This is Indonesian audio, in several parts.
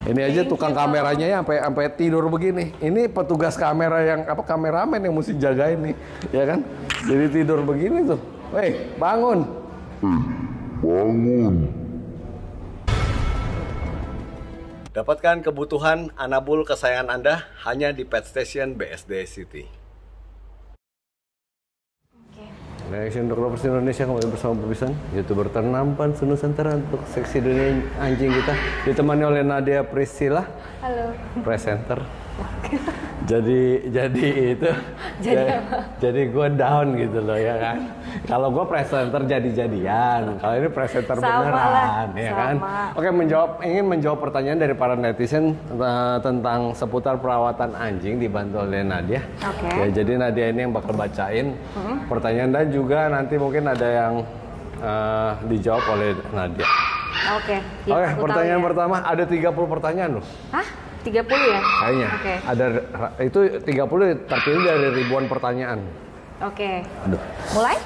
Ini aja tukang kameranya ya sampai tidur begini. Ini petugas kamera yang kameramen yang mesti jagain nih, ya kan? Jadi tidur begini tuh. Weh, bangun. Bangun. Dapatkan kebutuhan anabul kesayangan Anda hanya di Pet Station BSD City. Reaction Dog Lovers Indonesia kembali bersama Bubisan, YouTuber ternampan Nusantara untuk seksi dunia anjing kita. Ditemani oleh Nadia Priscilla. Halo. Presenter. Jadi itu. Jadi gue down gitu loh ya kan. Kalau gue presenter jadi-jadian, kalau ini presenter beneran ya kan. Oke, ingin menjawab pertanyaan dari para netizen tentang seputar perawatan anjing dibantu oleh Nadia. Oke. Ya, jadi Nadia ini yang bakal bacain pertanyaan dan juga nanti mungkin ada yang dijawab oleh Nadia. Oke, pertanyaan pertama ada 30 pertanyaan loh. Hah? 30 ya? Kayaknya. Oke. Ada itu 30 terpilih dari ribuan pertanyaan. Oke. Aduh. Mulai?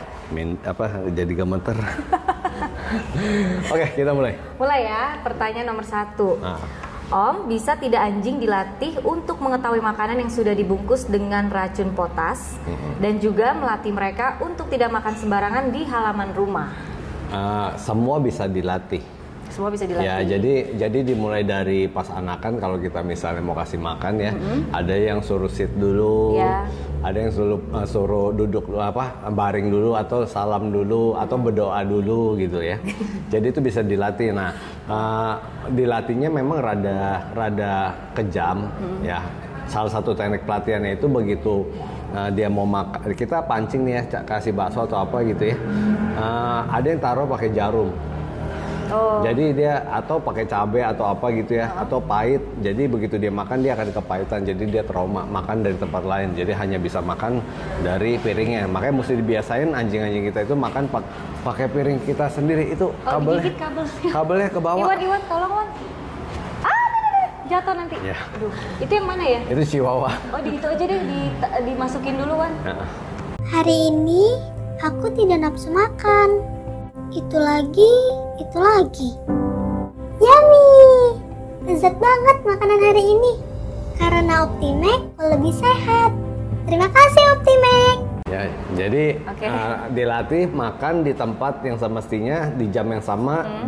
Jadi gemeter. Oke, kita mulai. Mulai ya. Pertanyaan nomor 1. Om, bisa tidak anjing dilatih untuk mengetahui makanan yang sudah dibungkus dengan racun potas dan juga melatih mereka untuk tidak makan sembarangan di halaman rumah? Semua bisa dilatih. Semua bisa dilatih. Ya, jadi dimulai dari pas anakan kalau kita misalnya mau kasih makan ya, ada yang suruh sit dulu, ada yang suruh duduk baring dulu atau salam dulu atau berdoa dulu gitu ya. Jadi itu bisa dilatih. Nah, dilatihnya memang rada kejam ya. Salah satu teknik pelatihannya itu begitu dia mau makan, kita pancing nih ya, kasih bakso atau apa gitu ya. Ada yang taruh pakai jarum. Jadi dia atau pakai cabai atau apa gitu ya, atau pahit. Jadi begitu dia makan dia akan kepahitan. Jadi dia trauma makan dari tempat lain. Jadi hanya bisa makan dari piringnya. Makanya mesti dibiasain anjing-anjing kita itu makan pakai piring kita sendiri. Itu kabelnya ke bawah. Iwan, tolong Wan. Jatuh nanti. Ya. Aduh, itu yang mana ya? Itu Chihuahua. Itu aja deh dimasukin dulu Wan. Hari ini aku tidak nafsu makan. Itu lagi. Yummy! Lezat banget makanan hari ini. Karena Optimac lebih sehat. Terima kasih Optimac. Ya, jadi dilatih makan di tempat yang semestinya, di jam yang sama,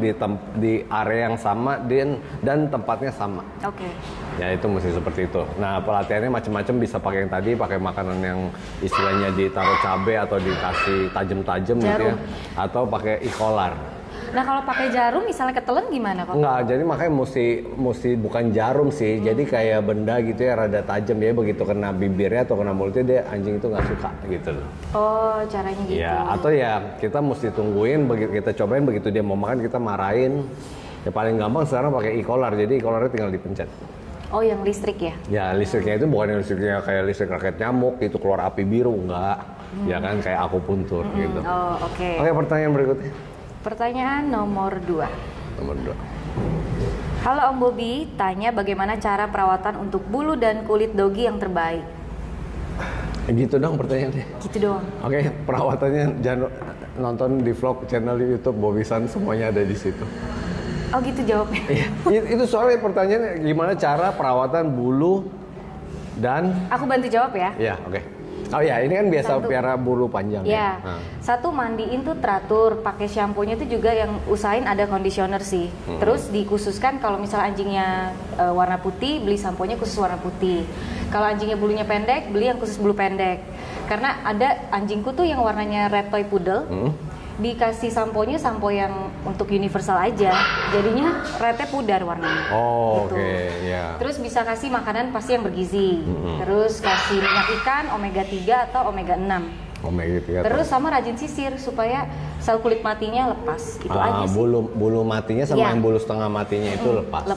di area yang sama, dan tempatnya sama. Oke. Ya itu mesti seperti itu. Nah pelatihannya macam-macam, bisa pakai yang tadi, pakai makanan yang istilahnya ditaruh cabai atau dikasih tajam-tajam gitu ya, atau pakai e-collar. Nah kalau pakai jarum misalnya ketelen gimana kok? Enggak, jadi makanya mesti bukan jarum sih, jadi kayak benda gitu ya rada tajam ya, begitu kena bibirnya atau kena mulutnya dia anjing itu nggak suka gitu loh. Oh caranya gitu. Ya atau ya kita mesti tungguin, begitu kita cobain begitu dia mau makan kita marahin. Ya paling gampang sekarang pakai e-collar, jadi e-collarnya tinggal dipencet. Oh yang listrik ya? Ya listriknya itu bukan yang listriknya kayak listrik raket nyamuk itu keluar api biru, enggak. Ya kan kayak akupuntur gitu. Oh oke. Oke pertanyaan berikutnya. Pertanyaan nomor 2. Halo Om Bobi, tanya bagaimana cara perawatan untuk bulu dan kulit dogi yang terbaik? Gitu dong pertanyaannya. Gitu doang. Oke, perawatannya jangan nonton di vlog channel di YouTube Bobisan, semuanya ada di situ. Oh gitu jawabnya. Iya, itu soalnya pertanyaannya gimana cara perawatan bulu dan... Aku bantu jawab ya. Iya, oke. Oh ya, ini kan biasa piara bulu panjang ya. Satu, mandiin tuh teratur, pakai shampoo-nya itu juga yang usahain ada conditioner sih. Terus dikhususkan kalau misalnya anjingnya warna putih, beli sampo-nya khusus warna putih. Kalau anjingnya bulunya pendek, beli yang khusus bulu pendek. Karena ada anjingku tuh yang warnanya red toy poodle, dikasih sampo-nya sampo yang untuk universal aja, jadinya rednya pudar warnanya. Oh gitu. Yeah. Terus bisa kasih makanan pasti yang bergizi, terus kasih minyak ikan omega 3 atau omega 6. Terus sama rajin sisir supaya sel kulit matinya lepas. Itu aja sih. Bulu matinya sama yang bulu setengah matinya itu lepas.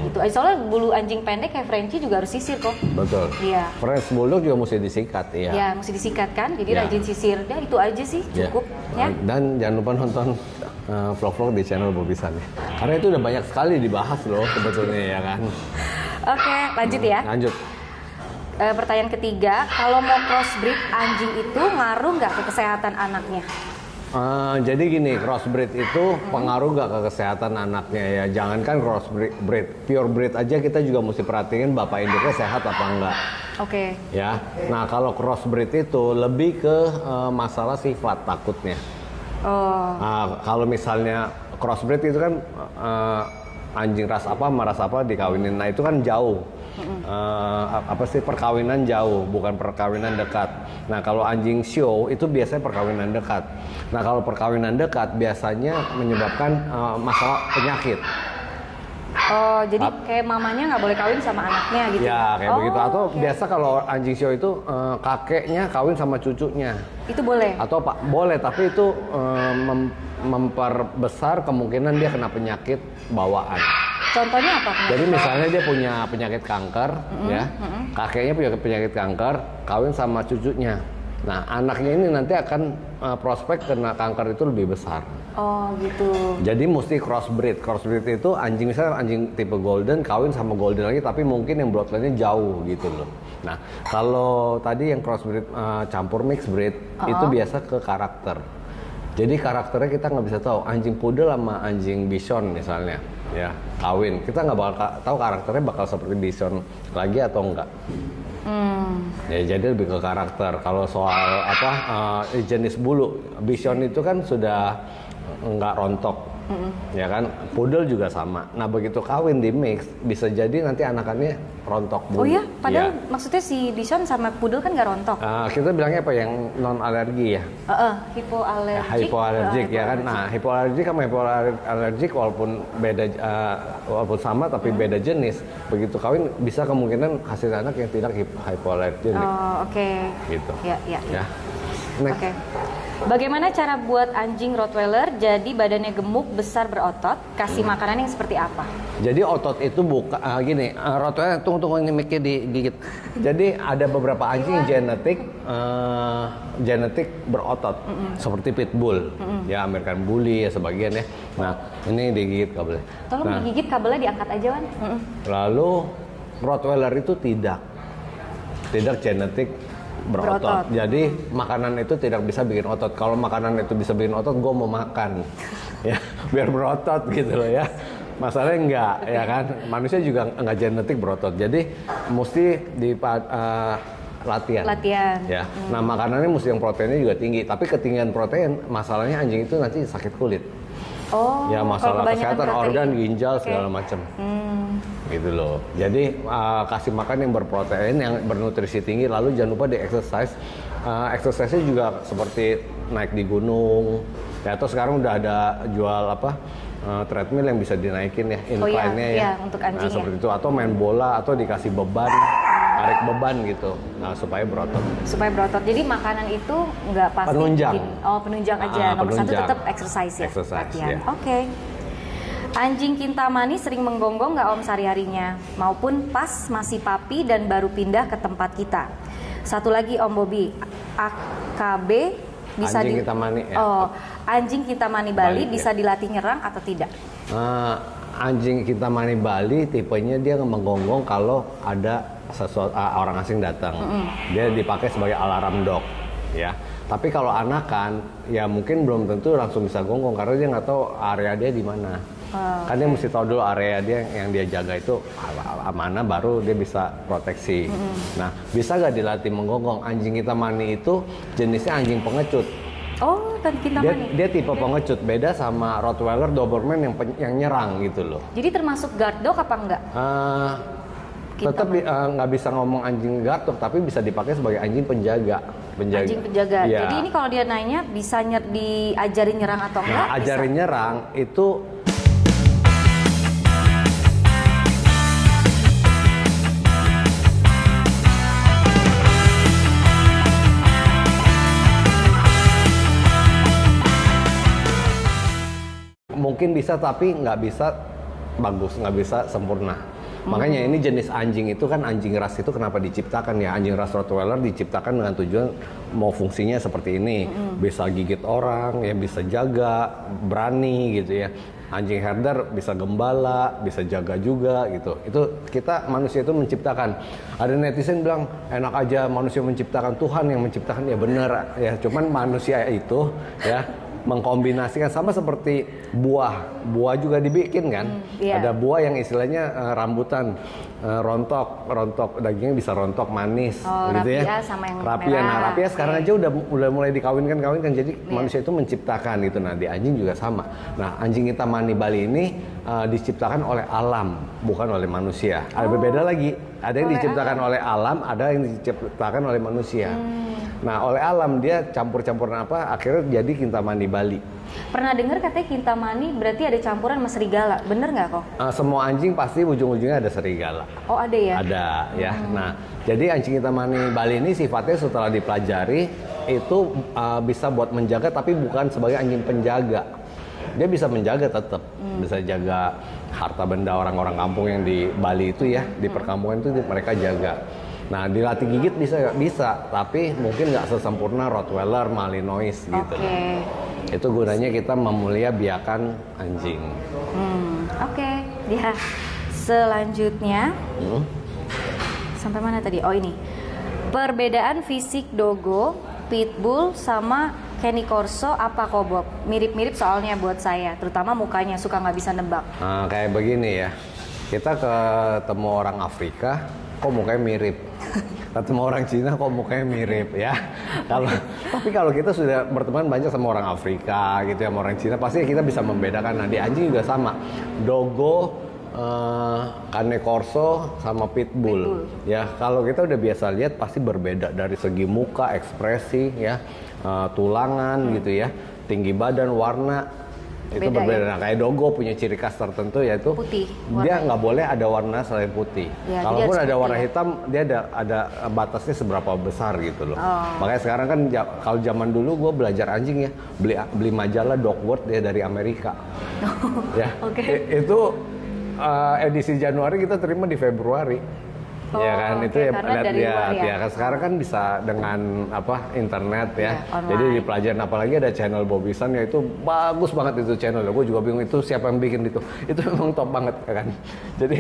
Itu aja. Soalnya bulu anjing pendek kayak Frenchie juga harus sisir kok. Betul. Iya. French Bulldog juga mesti disikat ya. Iya, mesti disikat kan. Jadi rajin sisir. Ya itu aja sih, cukup ya. Dan jangan lupa nonton vlog-vlog di channel Bobisan ya. Karena itu udah banyak sekali dibahas loh sebetulnya ya kan. Oke, lanjut ya. Lanjut. Pertanyaan ketiga, kalau mau crossbreed anjing itu ngaruh nggak ke kesehatan anaknya? Jadi gini, crossbreed itu pengaruh nggak ke kesehatan anaknya ya? Jangankan crossbreed, pure breed aja kita juga mesti perhatiin bapak induknya sehat apa enggak. Oke. Ya, nah kalau crossbreed itu lebih ke masalah sifat takutnya. Nah, kalau misalnya crossbreed itu kan anjing ras apa dikawinin, nah itu kan jauh. Perkawinan jauh, bukan perkawinan dekat. Nah kalau anjing show itu biasanya perkawinan dekat. Nah kalau perkawinan dekat biasanya menyebabkan masalah penyakit. Jadi kayak mamanya nggak boleh kawin sama anaknya gitu? Ya kayak begitu. Atau biasa kalau anjing show itu kakeknya kawin sama cucunya. Itu boleh? Atau boleh, tapi itu memperbesar kemungkinan dia kena penyakit bawaan. Contohnya apa? Jadi misalnya dia punya penyakit kanker, ya, kakeknya punya penyakit kanker, kawin sama cucunya. Nah, anaknya ini nanti akan prospek kena kanker itu lebih besar. Oh, gitu. Jadi mesti crossbreed. Crossbreed itu anjing, misalnya anjing tipe golden kawin sama golden lagi, tapi mungkin yang bloodline-nya jauh gitu loh. Nah, kalau tadi yang crossbreed campur mixed breed itu biasa ke karakter. Jadi karakternya kita nggak bisa tahu. Anjing poodle sama anjing bison misalnya, ya kawin, kita nggak bakal tahu karakternya bakal seperti bison lagi atau enggak. Ya jadi lebih ke karakter. Kalau soal jenis bulu, bison itu kan sudah nggak rontok, ya kan. Poodle juga sama. Nah begitu kawin di mix, bisa jadi nanti anakannya rontok bulu. Oh iya, padahal maksudnya si bison sama poodle kan nggak rontok. Kita bilangnya apa yang non alergi ya? Hipoalergik. Hipoalergik ya kan. Nah hipoalergik sama hipoalergik walaupun beda, walaupun sama tapi beda jenis. Begitu kawin bisa kemungkinan hasil anak yang tidak hipoalergik. Oke. Gitu. Ya. Oke. Bagaimana cara buat anjing Rottweiler jadi badannya gemuk, besar, berotot? Kasih makanan yang seperti apa? Jadi otot itu bukan gini, Rottweiler tunggu ini mic-nya digigit. Jadi ada beberapa anjing genetik berotot, seperti pitbull, ya American Bully ya sebagian ya. Nah ini digigit kabelnya. Tolong digigit kabelnya, diangkat aja Wan. Lalu Rottweiler itu tidak genetik berotot. Jadi makanan itu tidak bisa bikin otot. Kalau makanan itu bisa bikin otot, gue mau makan, ya biar berotot gitu loh ya. Masalahnya enggak, ya kan. Manusia juga enggak genetik berotot. Jadi mesti di latihan. Ya. Nah makanannya mesti yang proteinnya juga tinggi. Tapi ketinggian protein, masalahnya anjing itu nanti sakit kulit. Ya masalah kesehatan organ, ginjal segala macam. Gitu loh. Jadi kasih makan yang berprotein, yang bernutrisi tinggi, lalu jangan lupa di exercise. Exercise-nya juga seperti naik di gunung. Ya atau sekarang udah ada jual treadmill yang bisa dinaikin ya, incline-nya ya. Untuk anjing seperti itu, atau main bola atau dikasih beban, tarik beban gitu. Nah, supaya berotot. Jadi makanan itu nggak pasti penunjang. Penunjang aja. Nomor satu tetap exercise ya. Ya. Oke. Anjing Kintamani sering menggonggong nggak Om sehari-harinya, maupun pas masih papi dan baru pindah ke tempat kita. Satu lagi Om Bobby, AKB bisa anjing Kintamani ya. Anjing Kintamani Bali bisa dilatih nyerang atau tidak? Anjing Kintamani Bali tipenya dia menggonggong kalau ada orang asing datang. Dia dipakai sebagai alarm dog, ya. Tapi kalau anakan, ya mungkin belum tentu langsung bisa gonggong karena dia nggak tahu area dia di mana. Kan dia mesti tahu dulu area dia yang dia jaga itu mana, baru dia bisa proteksi. Nah, bisa nggak dilatih menggonggong? Anjing Kintamani itu jenisnya anjing pengecut. Dan Kintamani. Dia tipe pengecut, beda sama Rottweiler, Doberman yang nyerang gitu loh. Jadi termasuk guard dog apa enggak? Tetap nggak bisa ngomong anjing guard dog, tapi bisa dipakai sebagai anjing penjaga. Anjing penjaga. Ya. Jadi ini kalau dia nanya bisa diajarin nyerang atau enggak? Nah, ajarin nyerang itu mungkin bisa, tapi nggak bisa bagus, nggak bisa sempurna. Makanya ini jenis anjing itu kan, anjing ras itu kenapa diciptakan ya? Anjing ras Rottweiler diciptakan dengan tujuan mau fungsinya seperti ini. Bisa gigit orang, ya bisa jaga, berani gitu ya. Anjing herder bisa gembala, bisa jaga juga gitu. Itu kita manusia itu menciptakan. Ada netizen bilang enak aja manusia menciptakan, Tuhan yang menciptakan. Ya benar ya, cuman manusia itu ya mengkombinasikan sama seperti buah juga dibikin kan. Ada buah yang istilahnya rambutan, rontok dagingnya bisa rontok manis gitu rapia ya. Sama yang rapia merah. Nah, rapia sekarang aja udah mulai dikawinkan jadi manusia itu menciptakan gitu. Nah, di anjing juga sama. Nah, anjing Kintamani Bali ini diciptakan oleh alam, bukan oleh manusia. Ada berbeda lagi. Ada yang diciptakan oleh alam, ada yang diciptakan oleh manusia. Nah, oleh alam dia campur-campuran apa, akhirnya jadi Kintamani Bali. Pernah dengar katanya Kintamani berarti ada campuran sama serigala, bener nggak kok? Semua anjing pasti ujung-ujungnya ada serigala. Oh, ada ya? Ada ya. Nah, jadi anjing Kintamani Bali ini sifatnya setelah dipelajari itu bisa buat menjaga, tapi bukan sebagai anjing penjaga. Dia bisa menjaga tetap, bisa jaga harta benda orang-orang kampung yang di Bali itu ya, di perkampungan itu mereka jaga. Nah, dilatih gigit bisa, tapi mungkin nggak sesempurna Rottweiler, Malinois gitu. Itu gunanya kita memuliabiakan anjing. Ya. Selanjutnya, sampai mana tadi? Oh, ini perbedaan fisik Dogo, Pitbull sama Cane Corso apa kok Bob? Mirip-mirip soalnya buat saya, terutama mukanya suka nggak bisa nebak. Nah, kayak begini ya, kita ketemu orang Afrika, kok mukanya mirip. Ketemu orang Cina kok mukanya mirip ya. Tapi kalau kita sudah berteman banyak sama orang Afrika gitu ya, sama orang Cina, pasti kita bisa membedakan. Nah, di anjing juga sama. Dogo, Cane Corso sama Pitbull. Ya, kalau kita udah biasa lihat pasti berbeda dari segi muka, ekspresi ya, tulangan gitu ya, tinggi badan, warna. Itu berbeda. Ya? Nah, kayak Dogo punya ciri khas tertentu yaitu putih. Dia nggak boleh ada warna selain putih. Ya, kalaupun ada warna hitam, dia ada batasnya seberapa besar gitu loh. Makanya sekarang kan kalau zaman dulu gue belajar anjing ya, beli majalah Dog World ya dari Amerika. Ya. Itu edisi Januari kita terima di Februari. Ya kan, itu ya lihat ya kan sekarang kan bisa dengan internet ya. Jadi dipelajarin, apalagi ada channel Bobisan ya, itu bagus banget itu channel. Gue juga bingung itu siapa yang bikin itu. Itu memang top banget ya kan. Jadi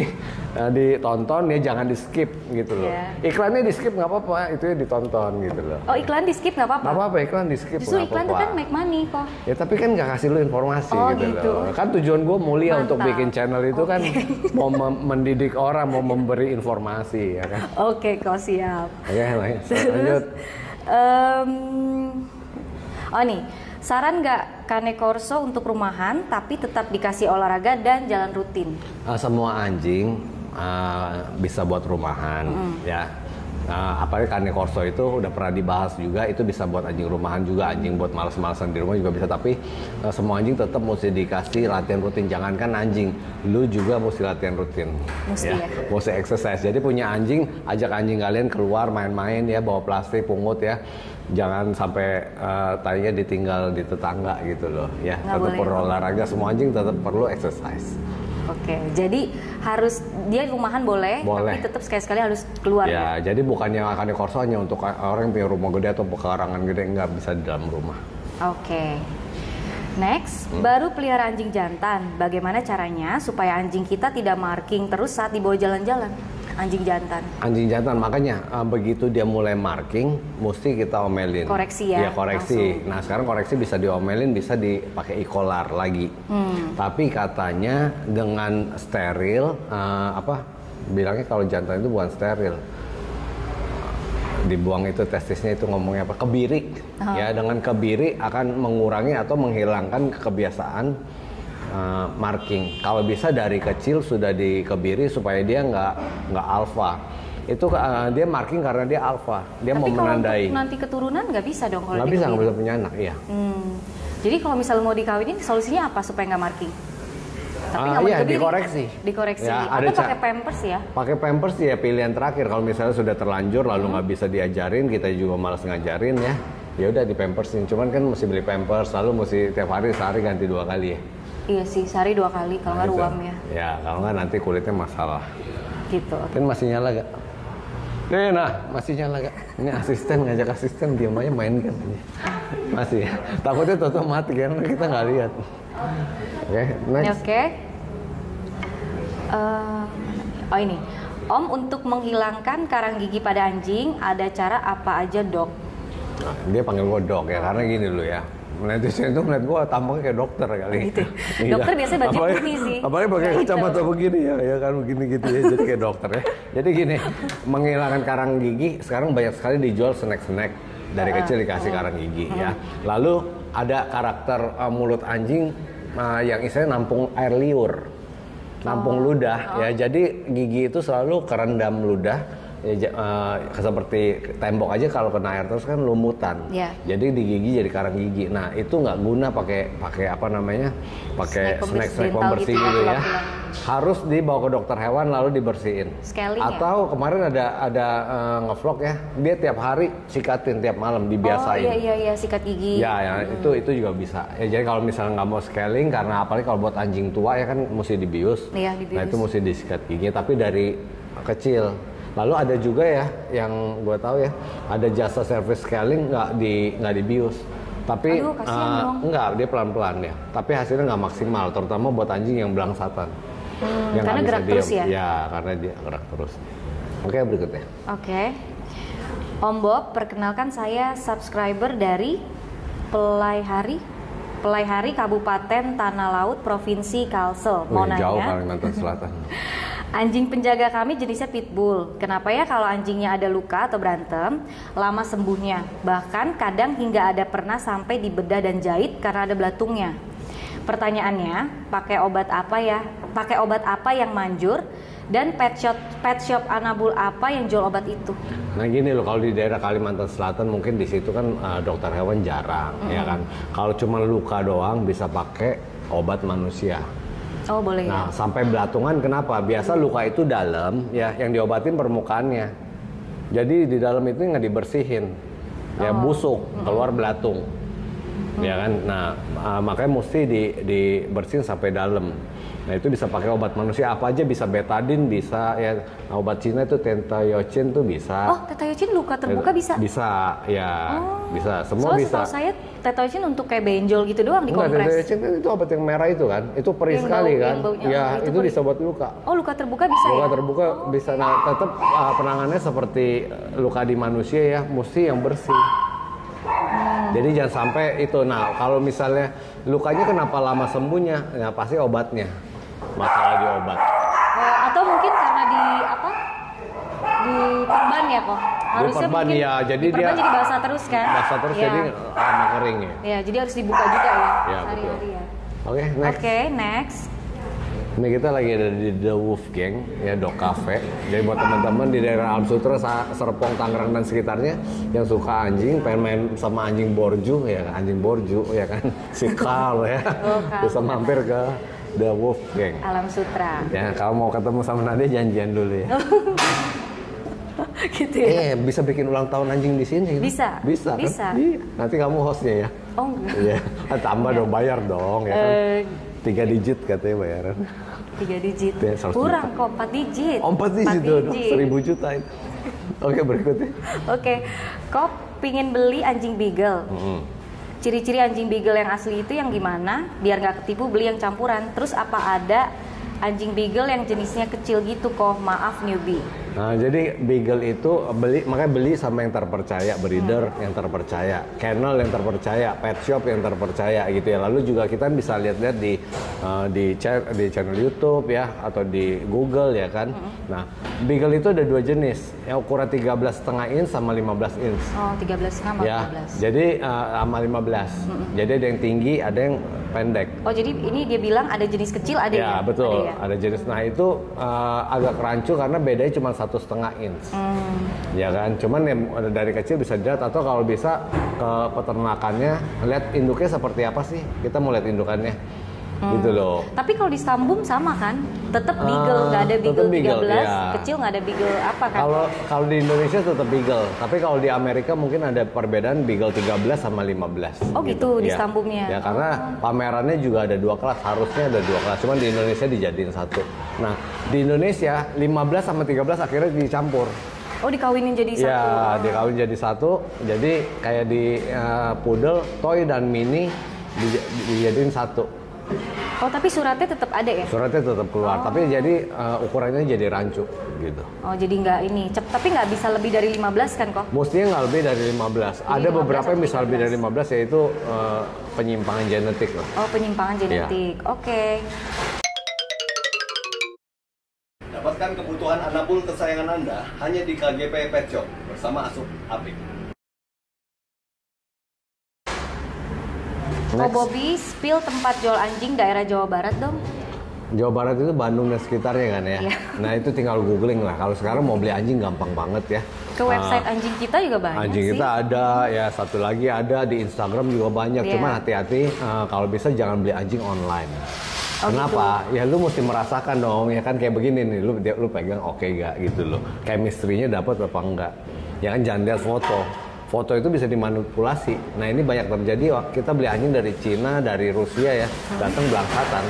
ditonton ya, jangan di skip gitu loh. Iklannya di skip nggak apa-apa, itu ya ditonton gitu loh. Oh, iklan di skip nggak apa-apa? Nggak apa-apa, iklan di skip. Justru iklan itu kan make money kok. Ya tapi kan nggak kasih lu informasi gitu loh. Kan tujuan gue mulia untuk bikin channel itu kan mau mendidik orang, mau memberi informasi. Ya kan? Oke, kok siap. Lanjut. Oh nih, saran nggak Cane Corso untuk rumahan tapi tetap dikasih olahraga dan jalan rutin? Semua anjing bisa buat rumahan ya. Apalagi Cane Corso itu udah pernah dibahas juga, itu bisa buat anjing rumahan juga, anjing buat malas-malasan di rumah juga bisa. Tapi semua anjing tetap mesti dikasih latihan rutin. Jangankan anjing, lu juga mesti latihan rutin. Mesti ya. Mesti exercise. Jadi punya anjing, ajak anjing kalian keluar main-main ya, bawa plastik, pungut ya. Jangan sampai tainya ditinggal di tetangga gitu loh ya. Tetap perlu olahraga, semua anjing tetap perlu exercise. Oke, jadi harus dia rumahan boleh, tapi tetap sekali-sekali harus keluar. Ya, jadi bukannya Cane Corso hanya untuk orang yang punya rumah gede atau pekarangan gede, nggak bisa di dalam rumah. Oke. Next, baru pelihara anjing jantan. Bagaimana caranya supaya anjing kita tidak marking terus saat dibawa jalan-jalan? Anjing jantan. Anjing jantan, makanya begitu dia mulai marking, mesti kita omelin. Koreksi ya? Iya, koreksi. Langsung. Nah, sekarang koreksi bisa diomelin, bisa dipakai e-collar lagi. Tapi katanya dengan steril, bilangnya kalau jantan itu bukan steril. Dibuang itu testisnya, itu ngomongnya apa? Kebiri. Ya, dengan kebiri akan mengurangi atau menghilangkan kebiasaan marking. Kalau bisa dari kecil sudah dikebiri supaya dia nggak alfa. Itu dia marking karena dia alfa. Dia tapi mau menandai. Tapi kalau nanti keturunan nggak bisa dong kalau nggak bisa punya anak, iya. Jadi kalau misalnya mau dikawinin, solusinya apa supaya nggak marking? Tapi iya, dikoreksi. Ya, atau pakai pampers ya? Pakai pampers ya pilihan terakhir. Kalau misalnya sudah terlanjur lalu nggak bisa diajarin, kita juga malas ngajarin ya. Ya udah di pampersin. Cuman kan mesti beli pampers, lalu mesti tiap hari sehari ganti 2 kali ya. Iya sih, sehari 2 kali, kalau nggak ruam ya. Ya, kalau nggak nanti kulitnya masalah. Gitu. Kan masih nyala gak? Nah, masih nyala gak? Ini asisten, ngajak asisten, diam aja main kan. Masih ya? Takutnya tutup mati karena kita nggak lihat. Oke, next. Oke. Oh ini, Om, untuk menghilangkan karang gigi pada anjing, ada cara apa aja dok? Nah, dia panggil gue dok ya, karena gini dulu ya. netizen itu ngeliat gue tampangnya kayak dokter kali. Gitu. Dokter biasanya baju putih sih. Apalagi pakai kacamata begini ya kan begini gitu ya. Jadi kayak dokter ya. Jadi gini, menghilangkan karang gigi sekarang banyak sekali dijual snack-snack. Dari kecil dikasih karang gigi ya. Lalu ada karakter mulut anjing yang istilahnya nampung air liur. Nampung ludah ya. Jadi gigi itu selalu kerendam ludah. Ya, seperti tembok aja kalau kena air terus kan lumutan. Jadi di gigi jadi karang gigi. Nah itu nggak guna pakai apa namanya, pakai snack pembersih gitu ya. Harus dibawa ke dokter hewan lalu dibersihin. Scaling atau kemarin ada ngevlog ya, dia tiap hari sikatin tiap malam dibiasain. Iya sikat gigi. Ya itu juga bisa. Ya, jadi kalau misalnya nggak mau scaling karena apalagi kalau buat anjing tua ya kan mesti dibius. Nah itu mesti disikat gigi tapi dari kecil. Lalu ada juga ya yang gue tahu ya, ada jasa service scaling nggak dibius, tapi enggak, dia pelan-pelan ya. Tapi hasilnya nggak maksimal, terutama buat anjing yang belangsatan. Karena gerak terus ya? Ya, karena dia gerak terus. Oke, berikutnya. Oke. Om Bob, perkenalkan saya subscriber dari Pelaihari Kabupaten Tanah Laut Provinsi Kalsel. Mau nanya. Jauh Kalimantan Selatan. Anjing penjaga kami jenisnya pitbull. Kenapa ya kalau anjingnya ada luka atau berantem, lama sembuhnya? Bahkan kadang hingga ada pernah sampai dibedah dan jahit karena ada belatungnya. Pertanyaannya, pakai obat apa ya? Pakai obat apa yang manjur? Dan pet shop Anabul apa yang jual obat itu? Nah gini loh, kalau di daerah Kalimantan Selatan mungkin di situ kan dokter hewan jarang, ya kan. Kalau cuma luka doang bisa pakai obat manusia. Oh boleh. Nah sampai belatungan kenapa? Biasa luka itu dalam ya, yang diobatin permukaannya. Jadi di dalam itu nggak dibersihin, ya busuk, keluar belatung, ya kan. Nah makanya mesti dibersihin sampai dalam. Nah itu bisa pakai obat manusia apa aja, bisa betadine, bisa ya obat Cina itu tentayocin tuh bisa. Oh tentayocin luka terbuka bisa? Bisa ya, bisa semua soalnya bisa. Soalnya saya tentayocin untuk kayak benjol gitu doang dikompres. Enggak, tentayocin kan itu obat yang merah itu kan, itu perih sekali kan. Ya itu bisa buat luka. Oh luka terbuka bisa luka terbuka bisa. Nah tetap penanganannya seperti luka di manusia ya, mesti yang bersih. Jadi jangan sampai itu. Nah kalau misalnya lukanya kenapa lama sembuhnya? Ya pasti obatnya. Masalah di obat. Atau mungkin karena di perban ya kok. Harusnya perban mungkin ya, jadi di perban dia jadi basah terus kan. Basah terus jadi lama kering ya. Ya, jadi harus dibuka juga ya. Ya betul. Ya. Oke, next. Ini kita lagi ada di The Wolf Gang ya, Dog Cafe. Jadi buat teman-teman di daerah Alam Sutera, Serpong, Tangerang dan sekitarnya yang suka anjing, pengen main sama anjing borju ya, anjing borju ya kan, si Carl ya. Bisa mampir ke The Wolf Gang Alam Sutera. Ya, kalau mau ketemu sama Nadia janjian dulu ya. Gitu ya. Bisa bikin ulang tahun anjing di sini. Bisa. Bisa. Kan? Nanti kamu hostnya ya. Oh enggak. Iya. Tambah dong, bayar dong ya kan. 3 digit katanya bayaran. 3 digit. Kurang kok, 4 digit. Oh, 4 digit dong. 1.000 juta itu. Oke, berikutnya. Oke. Kok pingin beli anjing beagle? Ciri-ciri anjing beagle yang asli itu yang gimana? Biar nggak ketipu beli yang campuran. Terus apa ada anjing beagle yang jenisnya kecil gitu kok? Maaf newbie. Nah, jadi beagle itu makanya beli sama yang terpercaya, breeder yang terpercaya, kennel yang terpercaya, pet shop yang terpercaya gitu ya. Lalu juga kita bisa lihat-lihat di channel YouTube ya, atau di Google ya kan. Nah, beagle itu ada 2 jenis, yang ukuran 13,5 inch sama 15 inch. Oh, 13 sama 15. Ya, jadi sama 15. Jadi ada yang tinggi, ada yang pendek. Oh, jadi ini dia bilang ada jenis kecil, ada ya? Betul, ada jenis. Nah, itu agak rancu karena bedanya cuma 1,5 inch. Ya kan, cuman ya dari kecil bisa dilihat, atau kalau bisa ke peternakannya lihat induknya seperti apa sih, kita mau lihat indukannya gitu loh. Tapi kalau di Stambum sama kan, tetap beagle, nggak ada beagle 13, ya. Kecil nggak ada beagle apa kan? Kalau di Indonesia tetap beagle, tapi kalau di Amerika mungkin ada perbedaan beagle 13 sama 15. Oh gitu di Stambumnya. Ya karena pamerannya juga ada 2 kelas, harusnya ada 2 kelas, cuman di Indonesia dijadiin 1. Nah di Indonesia 15 sama 13 akhirnya dicampur. Oh dikawinin jadi 1? Ya dikawin jadi 1, jadi kayak di poodle, toy dan mini dijadiin 1. Oh, tapi suratnya tetap ada ya? Suratnya tetap keluar, tapi jadi ukurannya jadi rancu gitu. Oh, jadi nggak ini, tapi nggak bisa lebih dari 15 kan kok? Mestinya nggak lebih dari 15. Jadi ada beberapa yang bisa lebih dari 15, yaitu penyimpangan genetik lah. Oh, penyimpangan genetik. Ya. Oke. Dapatkan kebutuhan anabul kesayangan Anda hanya di KGP Pet Shop bersama Asup Apik. Oh, Bobby, spill tempat jual anjing daerah Jawa Barat dong. Jawa Barat itu Bandung dan sekitarnya kan ya. Yeah. Nah itu tinggal googling lah. Kalau sekarang mau beli anjing gampang banget ya. Ke website anjing kita juga banyak anjing sih. Kita ada, ya satu lagi ada di Instagram juga banyak. Yeah. Cuman hati-hati kalau bisa jangan beli anjing online. Oh, kenapa? Gitu? Ya lu mesti merasakan dong, ya kan kayak begini nih, lu pegang oke gak gitu loh. Chemistry-nya dapat apa enggak. Ya kan jangan lihat foto. Foto itu bisa dimanipulasi. Nah ini banyak terjadi. Kita beli anjing dari Cina, dari Rusia ya, datang belangsatan.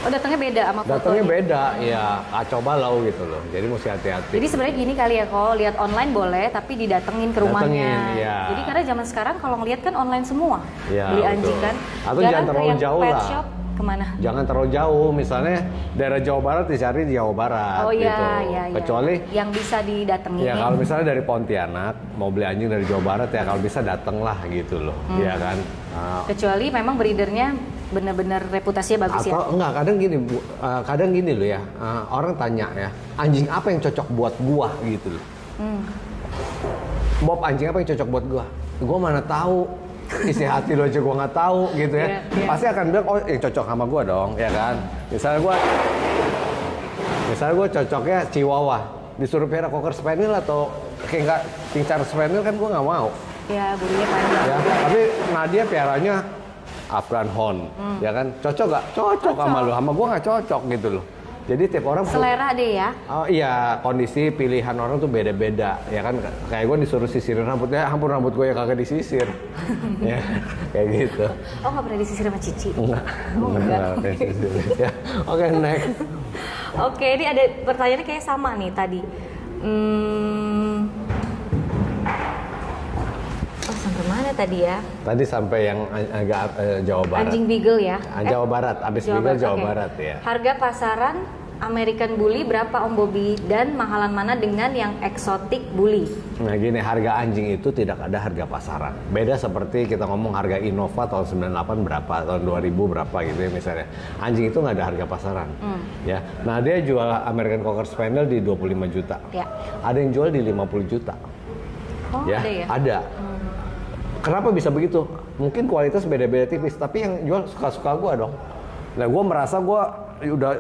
Oh datangnya beda sama fotonya? Datangnya beda, ya kacau balau gitu loh. Jadi mesti hati-hati. Jadi sebenarnya gini kali ya, kok lihat online boleh, tapi didatengin ke rumahnya. Ya. Jadi karena zaman sekarang kalau ngelihat kan online semua, ya, beli anjing kan. Atau jangan terlalu jauh pet lah. Shop, kemana? Jangan terlalu jauh, misalnya daerah Jawa Barat dicari di Jawa Barat. Oh iya, gitu. iya. Kecuali yang bisa didatengin. Ya kalau misalnya dari Pontianak mau beli anjing dari Jawa Barat ya kalau bisa dateng lah gitu loh, ya kan. Kecuali memang breedernya benar-benar reputasinya bagus. Atau enggak, kadang gini loh ya, orang tanya ya, anjing apa yang cocok buat gua gitu loh. Bob, anjing apa yang cocok buat gua? Gua mana tahu, isi hati lo aja gua nggak tahu gitu ya. Yeah. Pasti akan bilang, oh yang cocok sama gua dong, ya kan. Misalnya gua cocoknya Chihuahua, disuruh pelihara Cocker Spaniel atau kayak nggak King Charles Spaniel kan gua nggak mau. Ya, bulunya panjang. Ya, tapi Nadia piaranya Afghan Hound, ya kan? Cocok gak? Cocok sama lu, sama gua nggak cocok gitu loh. Jadi tiap orang selera deh ya. Oh iya, kondisi pilihan orang tuh beda-beda, ya kan? Kayak gua disuruh sisirin rambutnya, ampun rambut gua ya kagak disisir. Ya, kayak gitu. Oh, nggak pernah disisir sama Cici? Enggak. Oh, enggak. Ya. Oke, next. Oke, ini ada pertanyaannya kayak sama nih tadi. Sampai mana tadi ya? Tadi sampai yang agak Jawa Barat. Anjing Beagle ya? Jawa Barat, abis Beagle Jawa Barat ya. Harga pasaran American Bully berapa Om Bobby? Dan mahalan mana dengan yang eksotik Bully? Nah gini, harga anjing itu tidak ada harga pasaran. Beda seperti kita ngomong harga Innova tahun 98 berapa, tahun 2000 berapa gitu ya misalnya. Anjing itu nggak ada harga pasaran. Ya. Nah dia jual American Cocker Spaniel di 25 juta. Ya. Ada yang jual di 50 juta. Oh, ya? Ada. Kenapa bisa begitu? Mungkin kualitas beda-beda tipis, tapi yang jual suka-suka gue dong. Nah, gue merasa gue udah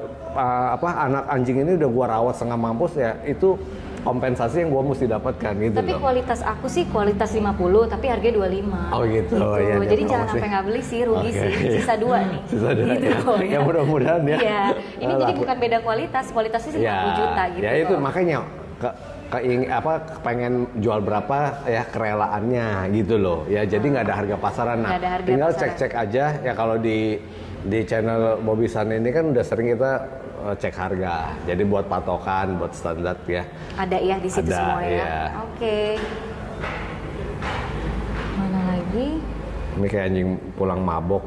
anak anjing ini udah gue rawat setengah mampus ya, itu kompensasi yang gue mesti dapatkan gitu. Tapi loh. Kualitas aku sih kualitas 50, tapi harganya 25. Oh gitu. Ya, jadi jangan sampai nggak beli sih, rugi sih. Sisa 2 nih. Sisa 2 gitu, ya. Ya mudah-mudahan ya. Iya. Ini jadi bukan beda kualitasnya sih 50 juta gitu. Ya itu makanya pengen jual berapa ya kerelaannya gitu loh ya, jadi nggak ada harga pasaran. Nah tinggal cek-cek aja ya, kalau di channel Bobby San ini kan udah sering kita cek harga, jadi buat patokan, buat standar ya ada ya di situ semua ya. Oke. Mana lagi? Ini kayak anjing pulang mabok.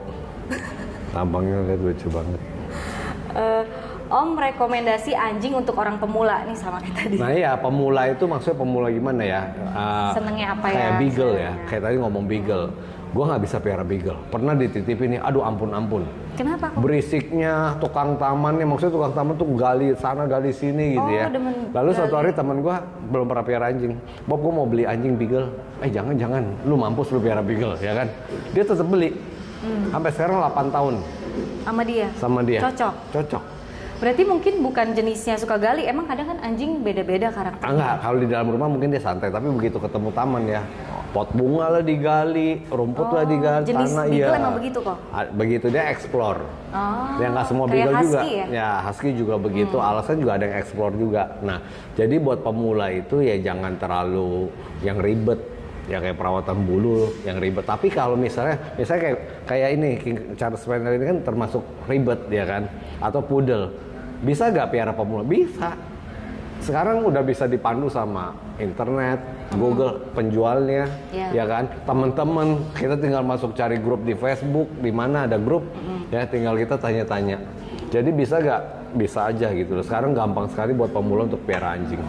Tampangnya lihat lucu banget. Om rekomendasi anjing untuk orang pemula nih sama kayak tadi. Nah iya, pemula itu maksudnya pemula gimana ya? Senengnya apa ya? Kayak beagle ya, kayak tadi ngomong beagle. Gue nggak bisa pelihara beagle. Pernah dititipin nih, aduh ampun. Kenapa kok? Berisiknya, tukang tamannya, maksudnya tukang taman tuh gali sana gali sini gitu ya. Lalu suatu hari teman gue belum pernah pelihara anjing. Bob, gue mau beli anjing beagle. Jangan, lu mampus lu pelihara beagle ya kan? Dia tetap beli. Sampai sekarang 8 tahun. Sama dia. Cocok. Berarti mungkin bukan jenisnya suka gali, emang kadang kan anjing beda-beda karakternya. Enggak, kalau di dalam rumah mungkin dia santai, tapi begitu ketemu taman ya, pot bunga lah digali, rumput lah digali, jenis tanah beagle emang begitu kok? Begitu, dia explore. Ya nggak semua beagle juga. Ya husky juga begitu, alasan juga ada yang explore juga. Nah, jadi buat pemula itu ya jangan terlalu yang ribet. Ya kayak perawatan bulu yang ribet. Tapi kalau misalnya kayak ini King Charles Spaniel ini kan termasuk ribet ya kan, atau poodle. Bisa nggak piara pemula? Bisa. Sekarang udah bisa dipandu sama internet, Google penjualnya, ya kan. Teman-teman kita tinggal masuk cari grup di Facebook, di mana ada grup, Ya tinggal kita tanya-tanya. Jadi bisa nggak? Bisa aja gitu loh. Sekarang gampang sekali buat pemula untuk piara anjing.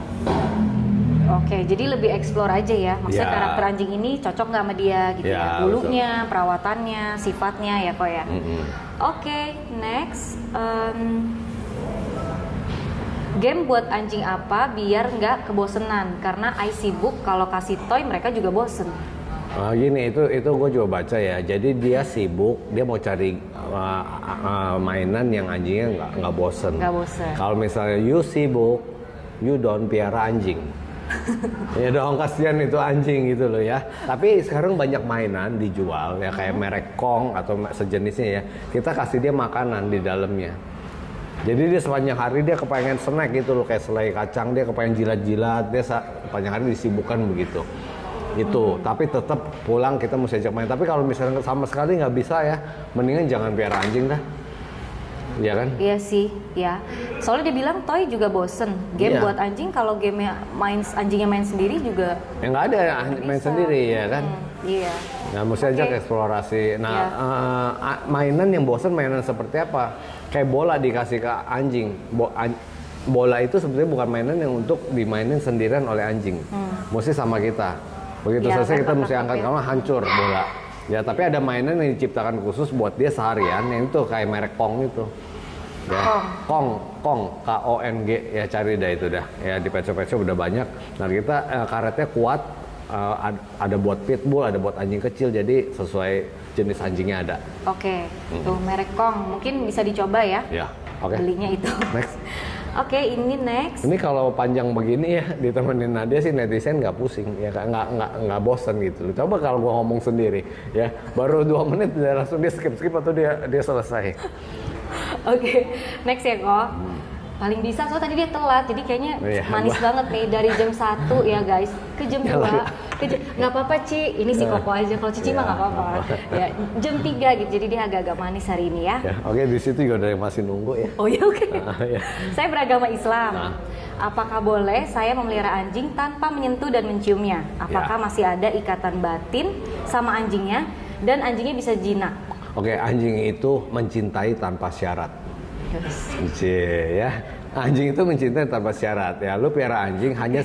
Oke, jadi lebih explore aja ya. Maksudnya karakter anjing ini cocok nggak sama dia gitu ya. Bulunya, betul. Perawatannya, sifatnya ya kok ya. Oke, next. Game buat anjing apa biar nggak kebosenan? Karena I sibuk kalau kasih toy mereka juga bosen. Gini, itu gue juga baca ya. Jadi dia sibuk, dia mau cari mainan yang anjingnya nggak bosen. Nggak bosen. Kalau misalnya you sibuk, you don't piara anjing. Ya dong, kasihan itu anjing gitu loh ya. Tapi sekarang banyak mainan dijual ya kayak merek Kong atau sejenisnya ya. Kita kasih dia makanan di dalamnya. Jadi dia sepanjang hari dia kepengen snack gitu loh, kayak selai kacang dia kepengen jilat-jilat, dia sepanjang hari disibukkan begitu. Itu, tapi tetap pulang kita mesti ajak main. Tapi kalau misalnya sama sekali nggak bisa ya, mendingan jangan piara anjing dah. Iya kan? Iya sih, ya. Soalnya dia bilang toy juga bosen. Game buat anjing, kalau game anjingnya main sendiri juga. Ya nggak ada main sendiri ya kan? Iya. Nah, mesti ajak eksplorasi. Nah, mainan yang bosen mainan seperti apa? Kayak bola dikasih ke anjing. Bola itu sebenarnya bukan mainan yang untuk dimainin sendirian oleh anjing. Mesti sama kita. Begitu selesai kita mesti angkat karena hancur bola. Ya, tapi ada mainan yang diciptakan khusus buat dia seharian, yang itu kayak merek Kong itu. Ya, Kong, K-O-N-G, ya cari dah itu dah. Ya di pet shop udah banyak. Nah kita karetnya kuat, ada buat pitbull, ada buat anjing kecil, jadi sesuai jenis anjingnya ada. Oke, tuh merek Kong, mungkin bisa dicoba ya. Ya, oke. Belinya itu. Next. Oke, ini next. Ini kalau panjang begini ya ditemenin Nadia sih netizen nggak pusing ya, nggak bosan gitu. Coba kalau gua ngomong sendiri ya, baru 2 menit udah langsung dia skip atau dia selesai. Oke, next ya kok. Paling bisa soalnya tadi dia telat, jadi kayaknya manis banget nih dari jam 1 ya guys ke jam 2. Nggak apa-apa Ci, ini si Koko aja, kalau Cici mah nggak apa-apa. Ya, jam 3 gitu, jadi dia agak-agak manis hari ini ya. Oke, di situ juga ada yang masih nunggu ya. Oh ya oke. Saya beragama Islam. Apakah boleh saya memelihara anjing tanpa menyentuh dan menciumnya? Apakah masih ada ikatan batin sama anjingnya dan anjingnya bisa jinak? Oke, anjing itu mencintai tanpa syarat. Ya, anjing itu mencintai tanpa syarat. Ya, lu piara anjing hanya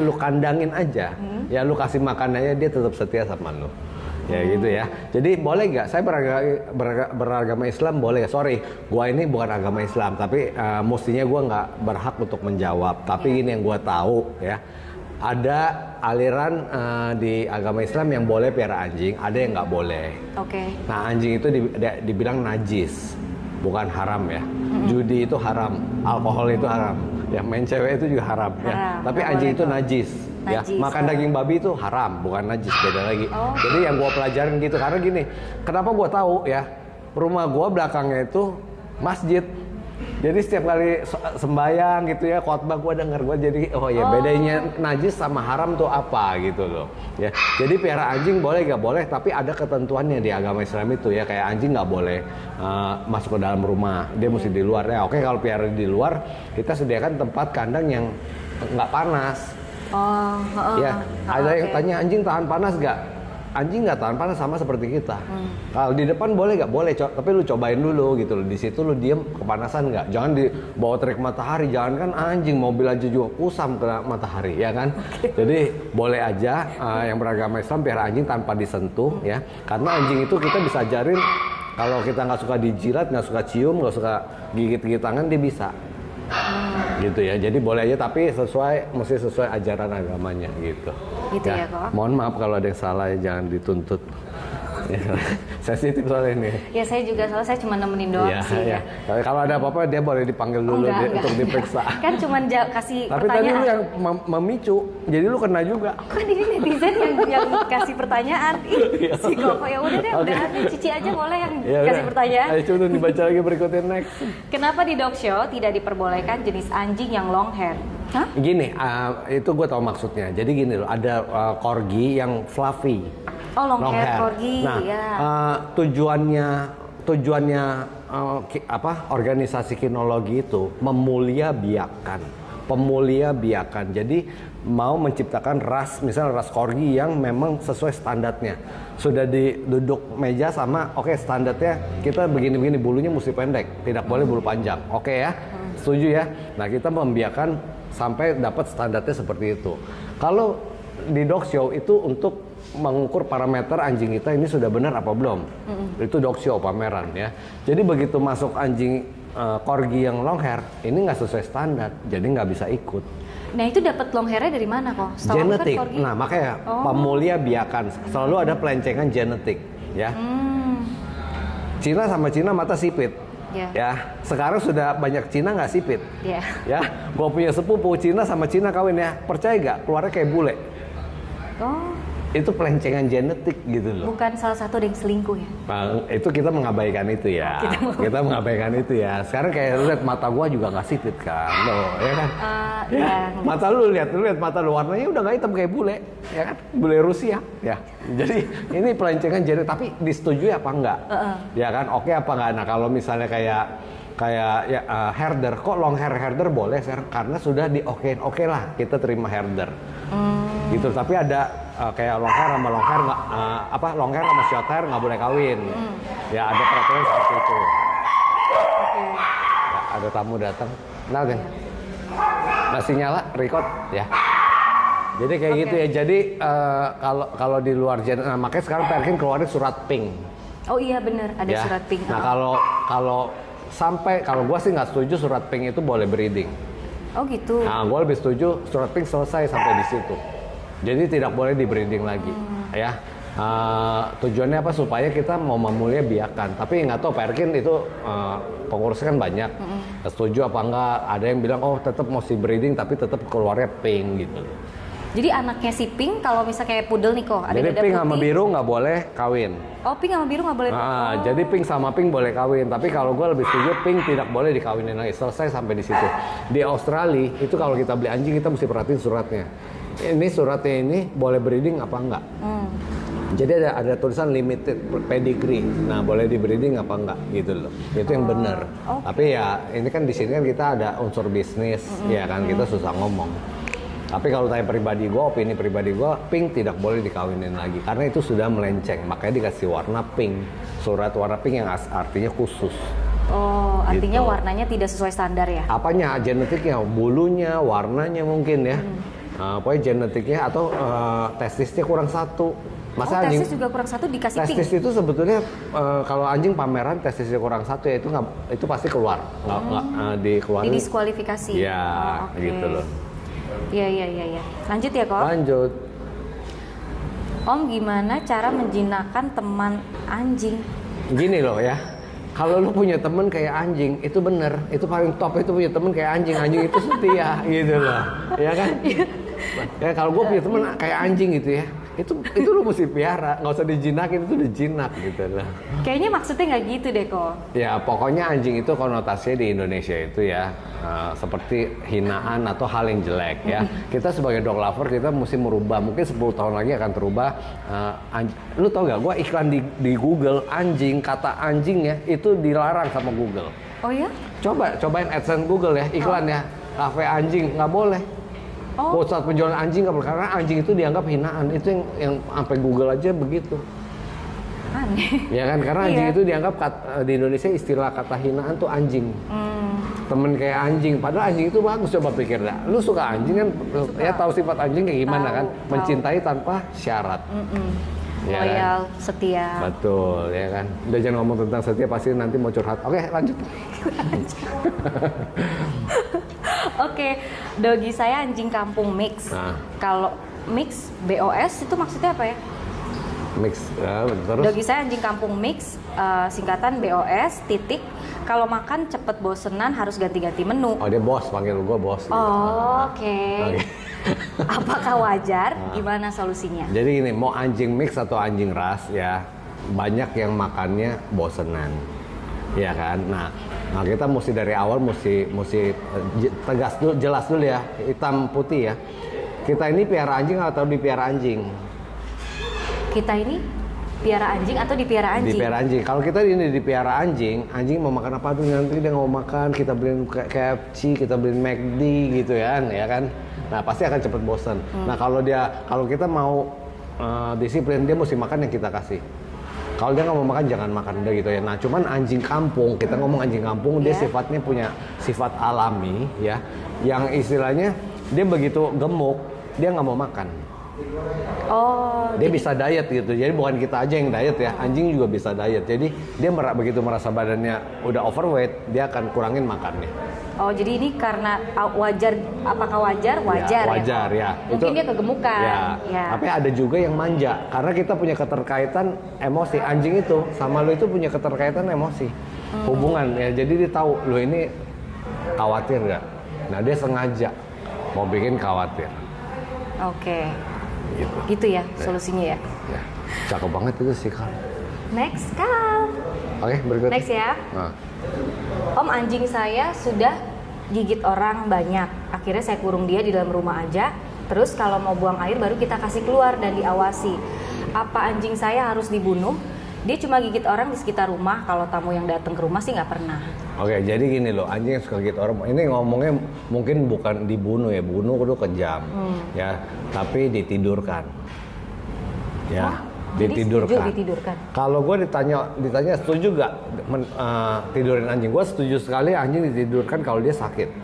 lu kandangin aja. Ya, lu kasih makanannya dia tetap setia sama lu. Ya gitu ya. Jadi boleh nggak? Saya beragama Islam boleh. Sorry, gua ini bukan agama Islam, tapi mestinya gua nggak berhak untuk menjawab. Tapi ini yang gua tahu ya. Ada aliran di agama Islam yang boleh piara anjing, ada yang nggak boleh. Oke. Nah, anjing itu dibilang najis. Bukan haram ya. Judi itu haram, alkohol itu haram, ya main cewek itu juga haram. Ya. Tapi anjing itu najis. Ya, makan daging babi itu haram, bukan najis, beda lagi. Jadi yang gua pelajarin gitu karena gini, kenapa gua tahu ya? Rumah gua belakangnya itu masjid. Jadi setiap kali sembayang gitu ya, khotbah gua denger, gua jadi bedanya najis sama haram tuh apa gitu loh. Ya. Jadi piara anjing boleh gak boleh, tapi ada ketentuannya di agama Islam itu ya, kayak anjing nggak boleh masuk ke dalam rumah, dia mesti di luar ya. Oke, kalau piara di luar, kita sediakan tempat kandang yang nggak panas. Ya, ada yang tanya anjing tahan panas gak? Anjing nggak tahan panas sama seperti kita. Kalau di depan boleh nggak? Boleh, tapi lu cobain dulu gitu loh. Di situ lu diem kepanasan nggak? Jangan dibawa terik matahari. Jangan kan anjing mobil aja juga kusam kena matahari, ya kan? Jadi boleh aja yang beragama Islam piara anjing tanpa disentuh ya. Karena anjing itu kita bisa ajarin kalau kita nggak suka dijilat, nggak suka cium, nggak suka gigit tangan, dia bisa. Gitu ya, jadi boleh aja tapi mesti sesuai ajaran agamanya gitu. Gitu ya kok. Mohon maaf kalau ada yang salah ya, jangan dituntut. Sensitif soal ini. Ya saya juga soalnya saya cuma nemenin doang sih ya. Kalau ada apa-apa dia boleh dipanggil dulu untuk diperiksa. Kan cuma kasih tapi pertanyaan. Tapi tadi lu yang memicu, jadi lu kena juga. Kan ini netizen yang kasih pertanyaan. Si Koko ya udah deh, udah Cici aja boleh yang kasih pertanyaan. Ayo coba dibaca lagi berikutnya next. Kenapa di dog show tidak diperbolehkan jenis anjing yang long hair? Hah? Gini, itu gue tahu maksudnya. Jadi gini loh, ada corgi yang fluffy. Oh, long hair corgi. Nah, ya. tujuannya organisasi kinologi itu memuliabiakan, pemulia biakan. Jadi mau menciptakan ras, misalnya ras corgi yang memang sesuai standarnya. Sudah duduk meja sama, oke, standarnya kita begini-begini, bulunya mesti pendek, tidak boleh bulu panjang. Oke ya, setuju ya. Nah kita membiakan sampai dapat standarnya seperti itu. Kalau di dog show itu untuk mengukur parameter anjing kita ini sudah benar apa belum. Itu dog show, pameran ya. Jadi begitu masuk anjing corgi yang long hair, ini nggak sesuai standar, jadi nggak bisa ikut. Nah itu dapat long hairnya dari mana kok? Genetik. Nah makanya pemulia biakan selalu ada pelencengan genetik ya. Cina sama Cina mata sipit. Ya, sekarang sudah banyak Cina nggak sipit. Ya, gue punya sepupu Cina sama Cina kawin ya, percaya nggak? Keluarnya kayak bule. Itu pelencengan genetik gitu loh. Bukan salah satu yang selingkuh ya? Nah, itu kita mengabaikan itu ya. Kita mengabaikan itu ya. Sekarang kayak lihat mata gua juga nggak sipit kan, loh, ya kan? Mata lu lihat mata lu warnanya udah nggak hitam kayak bule, ya kan? Bule Rusia, ya. Jadi ini pelencengan genetik, tapi disetujui apa enggak? Ya kan? Oke apa enggak? Nah kalau misalnya kayak ya, herder, kok long hair herder boleh karena sudah oke lah kita terima herder. Gitu, tapi ada kayak long hair sama long hair nggak long hair sama short hair nggak boleh kawin. Ya ada peraturan seperti itu. Ya, ada tamu datang, kenalin. Masih nyala record ya. Jadi kayak gitu ya. Jadi kalau di luar makanya sekarang Perkin keluarin surat pink. Oh iya benar, ada surat pink. Nah kalau gua sih nggak setuju surat pink itu boleh breeding. Oh gitu. Nah gua lebih setuju surat pink selesai sampai di situ. Jadi tidak boleh di breeding lagi, ya. Tujuannya apa? Supaya kita mau memulia biakan. Tapi nggak tahu Perkin itu pengurusnya kan banyak. Setuju apa enggak? Ada yang bilang tetap mau si breeding tapi tetap keluarnya pink gitu. Jadi anaknya si pink kalau misalnya kayak poodle nih kok. Jadi pink sama biru nggak boleh kawin. Oh pink sama biru nggak boleh. Jadi pink sama pink boleh kawin. Tapi kalau gue lebih setuju pink tidak boleh dikawinin lagi. Selesai sampai di situ. Di Australia itu kalau kita beli anjing kita mesti perhatiin suratnya. Ini suratnya ini boleh breeding apa enggak? Jadi ada tulisan limited pedigree. Nah, boleh di breeding apa enggak gitu loh. Itu yang benar. Tapi ya ini kan di sini kan kita ada unsur bisnis, ya kan kita susah ngomong. Tapi kalau tanya pribadi gue, opini pribadi gue, pink tidak boleh dikawinin lagi karena itu sudah melenceng. Makanya dikasih warna pink, surat warna pink yang artinya khusus. Oh, artinya gitu. Warnanya tidak sesuai standar ya? Apanya? Genetiknya, bulunya, warnanya mungkin ya. Pokoknya genetiknya atau testisnya kurang satu. Masa testis juga kurang satu dikasih pink? Testis itu sebetulnya kalau anjing pameran testisnya kurang satu ya itu pasti keluar, nggak dikeluarin. Didiskualifikasi. Ya, gitu loh. Iya. Lanjut ya kok? Lanjut. Om, gimana cara menjinakkan teman anjing? Gini loh ya. Kalau lu punya temen kayak anjing, itu bener. Itu paling top, itu punya temen kayak anjing. Anjing itu setia, gitu loh. Ya kan? Ya kalau gue punya temen kayak anjing gitu ya. Itu lu mesti piara, nggak usah dijinakin, itu udah jinak gitu loh. Kayaknya maksudnya nggak gitu deh kok. Ya pokoknya anjing itu konotasinya di Indonesia itu ya seperti hinaan atau hal yang jelek ya. Kita sebagai dog lover kita mesti merubah, mungkin 10 tahun lagi akan terubah. Lu tau gak, gue iklan di Google anjing, kata anjing ya itu dilarang sama Google. Oh ya? Cobain AdSense Google ya, iklan ya, kafe anjing nggak boleh. Pusat penjualan anjing nggak boleh karena anjing itu dianggap hinaan. Itu yang sampai Google aja begitu. Aneh. Ya kan, karena anjing itu dianggap di Indonesia istilah kata hinaan tuh anjing. Temen kayak anjing, padahal anjing itu bagus. Coba pikir dah, lu suka anjing kan, ya tahu sifat anjing kayak gimana kan, mencintai tanpa syarat. Ya loyal, kan? setia. Betul, ya kan. Udah jangan ngomong tentang setia, pasti nanti mau curhat. Oke, lanjut. Oke, dogi saya anjing kampung mix. Kalau mix BOS itu maksudnya apa ya? Mix, terus? Dogi saya anjing kampung mix, singkatan BOS, titik. Kalau makan cepet bosenan harus ganti-ganti menu. Oh dia bos, panggil gue bos. Gitu. Oke. Apakah wajar? Gimana solusinya? Jadi gini, mau anjing mix atau anjing ras ya, banyak yang makannya bosenan, ya kan? Nah kita mesti dari awal mesti tegas dulu, jelas dulu ya, hitam putih ya. Kita ini piara anjing atau dipiara anjing? Kita ini piara anjing atau dipiara anjing? Dipiara anjing. Kalau kita ini dipiara anjing, anjing mau makan apa tuh nanti dia nggak mau makan, kita beliin KFC, kita beliin McD gitu ya kan. Nah pasti akan cepet bosan. Nah kalau kita mau disiplin, dia mesti makan yang kita kasih. Kalau dia nggak mau makan jangan makan udah gitu ya. Nah cuman anjing kampung, kita ngomong anjing kampung, dia sifatnya punya sifat alami ya, yang istilahnya dia begitu gemuk dia nggak mau makan. Dia bisa diet gitu. Jadi bukan kita aja yang diet ya, anjing juga bisa diet. Jadi dia begitu merasa badannya udah overweight, dia akan kurangin makannya. Jadi ini karena wajar, apakah wajar? Wajar, wajar ya. Mungkin dia kegemukan. Ya. Tapi ada juga yang manja, karena kita punya keterkaitan emosi. Anjing itu sama lo itu punya keterkaitan emosi, hubungan ya. Jadi dia tahu lo ini khawatir nggak. Nah dia sengaja mau bikin khawatir. Oke. Gitu ya solusinya ya. Cakep banget itu sih Kal. Next Kal. Oke, berikut. Next ya. Om, anjing saya sudah gigit orang banyak. Akhirnya saya kurung dia di dalam rumah aja. Terus kalau mau buang air baru kita kasih keluar dan diawasi. Apa anjing saya harus dibunuh? Dia cuma gigit orang di sekitar rumah. Kalau tamu yang datang ke rumah sih nggak pernah. Oke, jadi gini loh, anjing yang suka gigit orang. Ini ngomongnya mungkin bukan dibunuh ya, bunuh itu kejam, ya. Tapi ditidurkan, ya. Ditidurkan. Kalau gue ditanya setuju gak tidurin anjing? Gue setuju sekali anjing ditidurkan kalau dia sakit.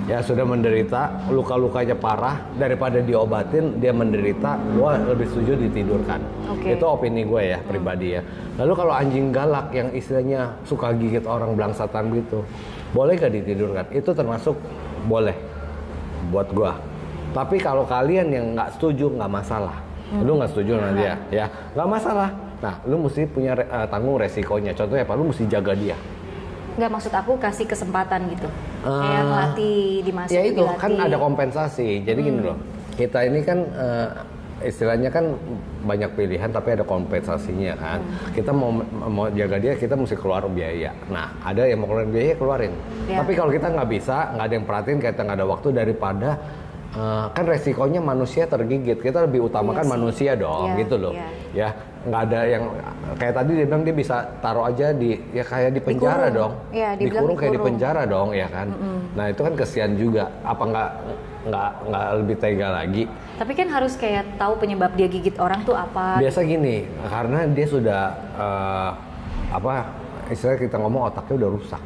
Ya sudah menderita, luka-lukanya parah, daripada diobatin dia menderita, gue lebih setuju ditidurkan. Itu opini gue ya, pribadi ya. Lalu kalau anjing galak yang istilahnya suka gigit orang belangsatan gitu, boleh gak ditidurkan? Itu termasuk boleh buat gue. Tapi kalau kalian yang nggak setuju, nggak masalah. Lu nggak setuju nanti ya nggak masalah. Nah lu mesti punya tanggung resikonya. Contohnya apa? Lu mesti jaga dia. Nggak, maksud aku kasih kesempatan gitu. Kayak ngelatih, dimasukin, ya itu dilatih. kan ada kompensasi. Jadi gini loh, kita ini kan istilahnya kan banyak pilihan tapi ada kompensasinya kan. Kita mau jaga dia, kita mesti keluar biaya. Nah ada yang mau keluarin biaya, keluarin. Tapi kalau kita nggak bisa, nggak ada yang perhatiin, kita nggak ada waktu, daripada kan resikonya manusia tergigit, kita lebih utamakan manusia dong, gitu loh. Ya nggak ada yang kayak tadi dia bilang dia bisa taruh aja di kayak di penjara dong, dikurung kayak di penjara dong, ya kan. Nah itu kan kesian juga. Apa nggak lebih tega lagi? Tapi kan harus kayak tahu penyebab dia gigit orang tuh apa. Biasa gini, karena dia sudah istilahnya kita ngomong otaknya udah rusak.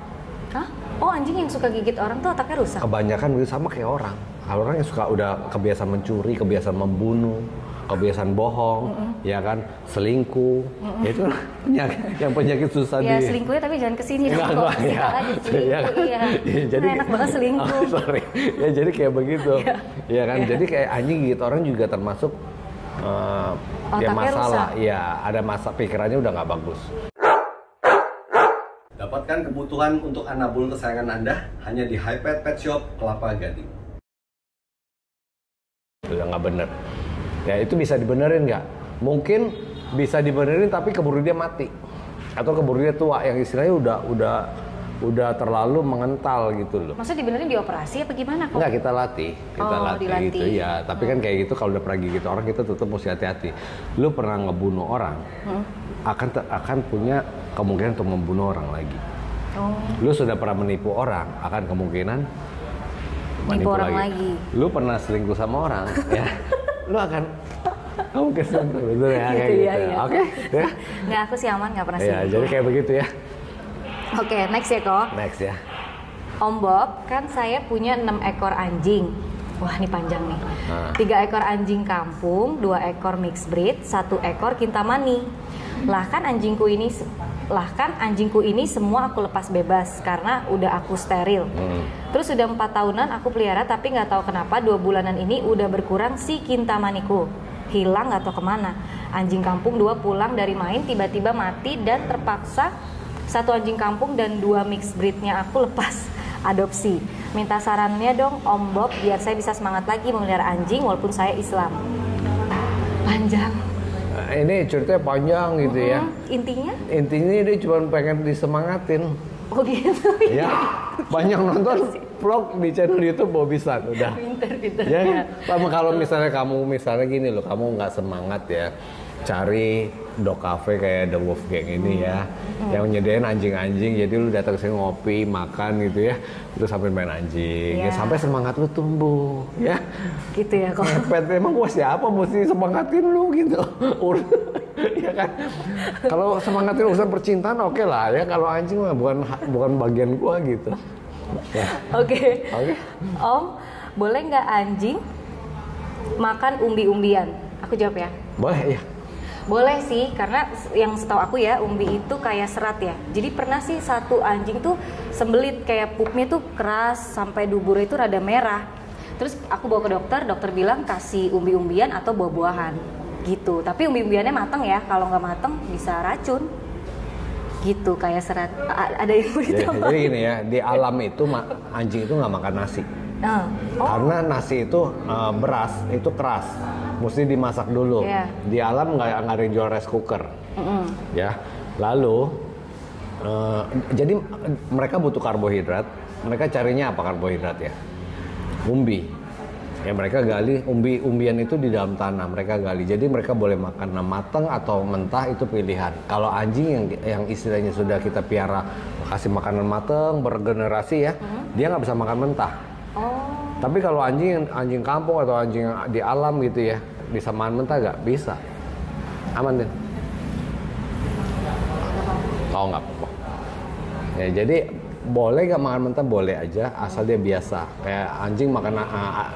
Hah? Oh, anjing yang suka gigit orang tuh otaknya rusak? Kebanyakan gitu, sama kayak orang. Kalau orang yang suka udah kebiasaan mencuri, kebiasaan membunuh, kebiasaan bohong, ya kan, selingkuh, ya itu yang penyakit susah ya, selingkuhnya tapi jangan kesini dong. Jadi enak banget selingkuh. Ya jadi kayak begitu, ya kan. Jadi kayak anjing gigit orang juga termasuk ya masalah, rusak. Ya ada masa pikirannya udah nggak bagus. Dapatkan kebutuhan untuk anabul kesayangan Anda hanya di Hi-Pet Pet Shop Kelapa Gading. Udah nggak bener. Ya itu bisa dibenerin nggak? Mungkin bisa dibenerin tapi keburu dia mati. Atau keburu dia tua yang istilahnya udah terlalu mengental gitu loh. Maksudnya dibenerin dioperasi apa gimana kok? Enggak, kita latih. Dilatih. Gitu ya. Tapi kan kayak gitu kalau udah pernah gigit orang kita tetap mesti hati-hati. Lu pernah ngebunuh orang, akan punya kemungkinan untuk membunuh orang lagi. Lu sudah pernah menipu orang, akan kemungkinan menipu orang lagi. Lu pernah selingkuh sama orang, ya. Lu akan selingkuh, betul ya, kayak gitu. Ya. Oke, ya. Nggak, aku sih aman, nggak pernah selingkuh. Ya, jadi kayak begitu ya. Oke, next ya kok. Next ya. Om Bob, kan saya punya 6 ekor anjing. Wah, ini panjang nih. 3 ekor anjing kampung, 2 ekor mixed breed, 1 ekor kintamani. Lah kan anjingku ini semua aku lepas bebas karena udah aku steril. Terus udah 4 tahunan aku pelihara, tapi nggak tahu kenapa 2 bulanan ini udah berkurang si kintamaniku. Hilang nggak tahu kemana. Anjing kampung 2 pulang dari main tiba-tiba mati dan terpaksa 1 anjing kampung dan 2 mixed breednya aku lepas adopsi. Minta sarannya dong Om Bob biar saya bisa semangat lagi memelihara anjing walaupun saya Islam. Panjang. Ini ceritanya panjang gitu ya. Intinya dia cuma pengen disemangatin. Oh gitu. Ya, banyak nonton vlog di channel YouTube Bobisan udah. Pinter. Ya, sama kalau misalnya kamu gini loh, kamu nggak semangat ya, cari dog cafe kayak The Wolf Gang ini ya, yang nyediain anjing-anjing, jadi lu datang sini ngopi, makan gitu ya, itu sampai main anjing, ya sampai semangat lu tumbuh, ya. Gitu ya kok. Ngepet, emang gua siapa mesti semangatin lu gitu, ya kan? Kalau semangatin urusan percintaan oke lah ya, kalau anjing mah bukan bagian gua gitu. Ya. Oke. Om, boleh nggak anjing makan umbi-umbian? Aku jawab ya. Boleh ya. Boleh sih, karena yang setahu aku ya, umbi itu kayak serat ya. Jadi pernah sih satu anjing tuh sembelit, kayak pupnya tuh keras sampai duburnya itu rada merah. Terus aku bawa ke dokter bilang kasih umbi-umbian atau buah-buahan gitu. Tapi umbi-umbiannya mateng ya, kalau nggak mateng bisa racun. Gitu, kayak serat. Ada yang begitu. Jadi gini ya, di alam itu anjing itu nggak makan nasi. Karena nasi itu beras itu keras, mesti dimasak dulu. Di alam nggak ada yang jual rice cooker, ya. Lalu jadi mereka butuh karbohidrat. Mereka carinya apa karbohidrat ya? Umbi. Ya mereka gali umbi-umbian itu di dalam tanah, mereka gali. Jadi mereka boleh makan matang atau mentah, itu pilihan. Kalau anjing yang istilahnya sudah kita piara, kasih makanan matang bergenerasi ya, dia nggak bisa makan mentah. Tapi kalau anjing kampung atau anjing di alam gitu ya, bisa makan mentah nggak? Bisa. Aman deh. Oh nggak apa-apa. Ya jadi boleh nggak makan mentah? Boleh aja, asal dia biasa. Kayak anjing makan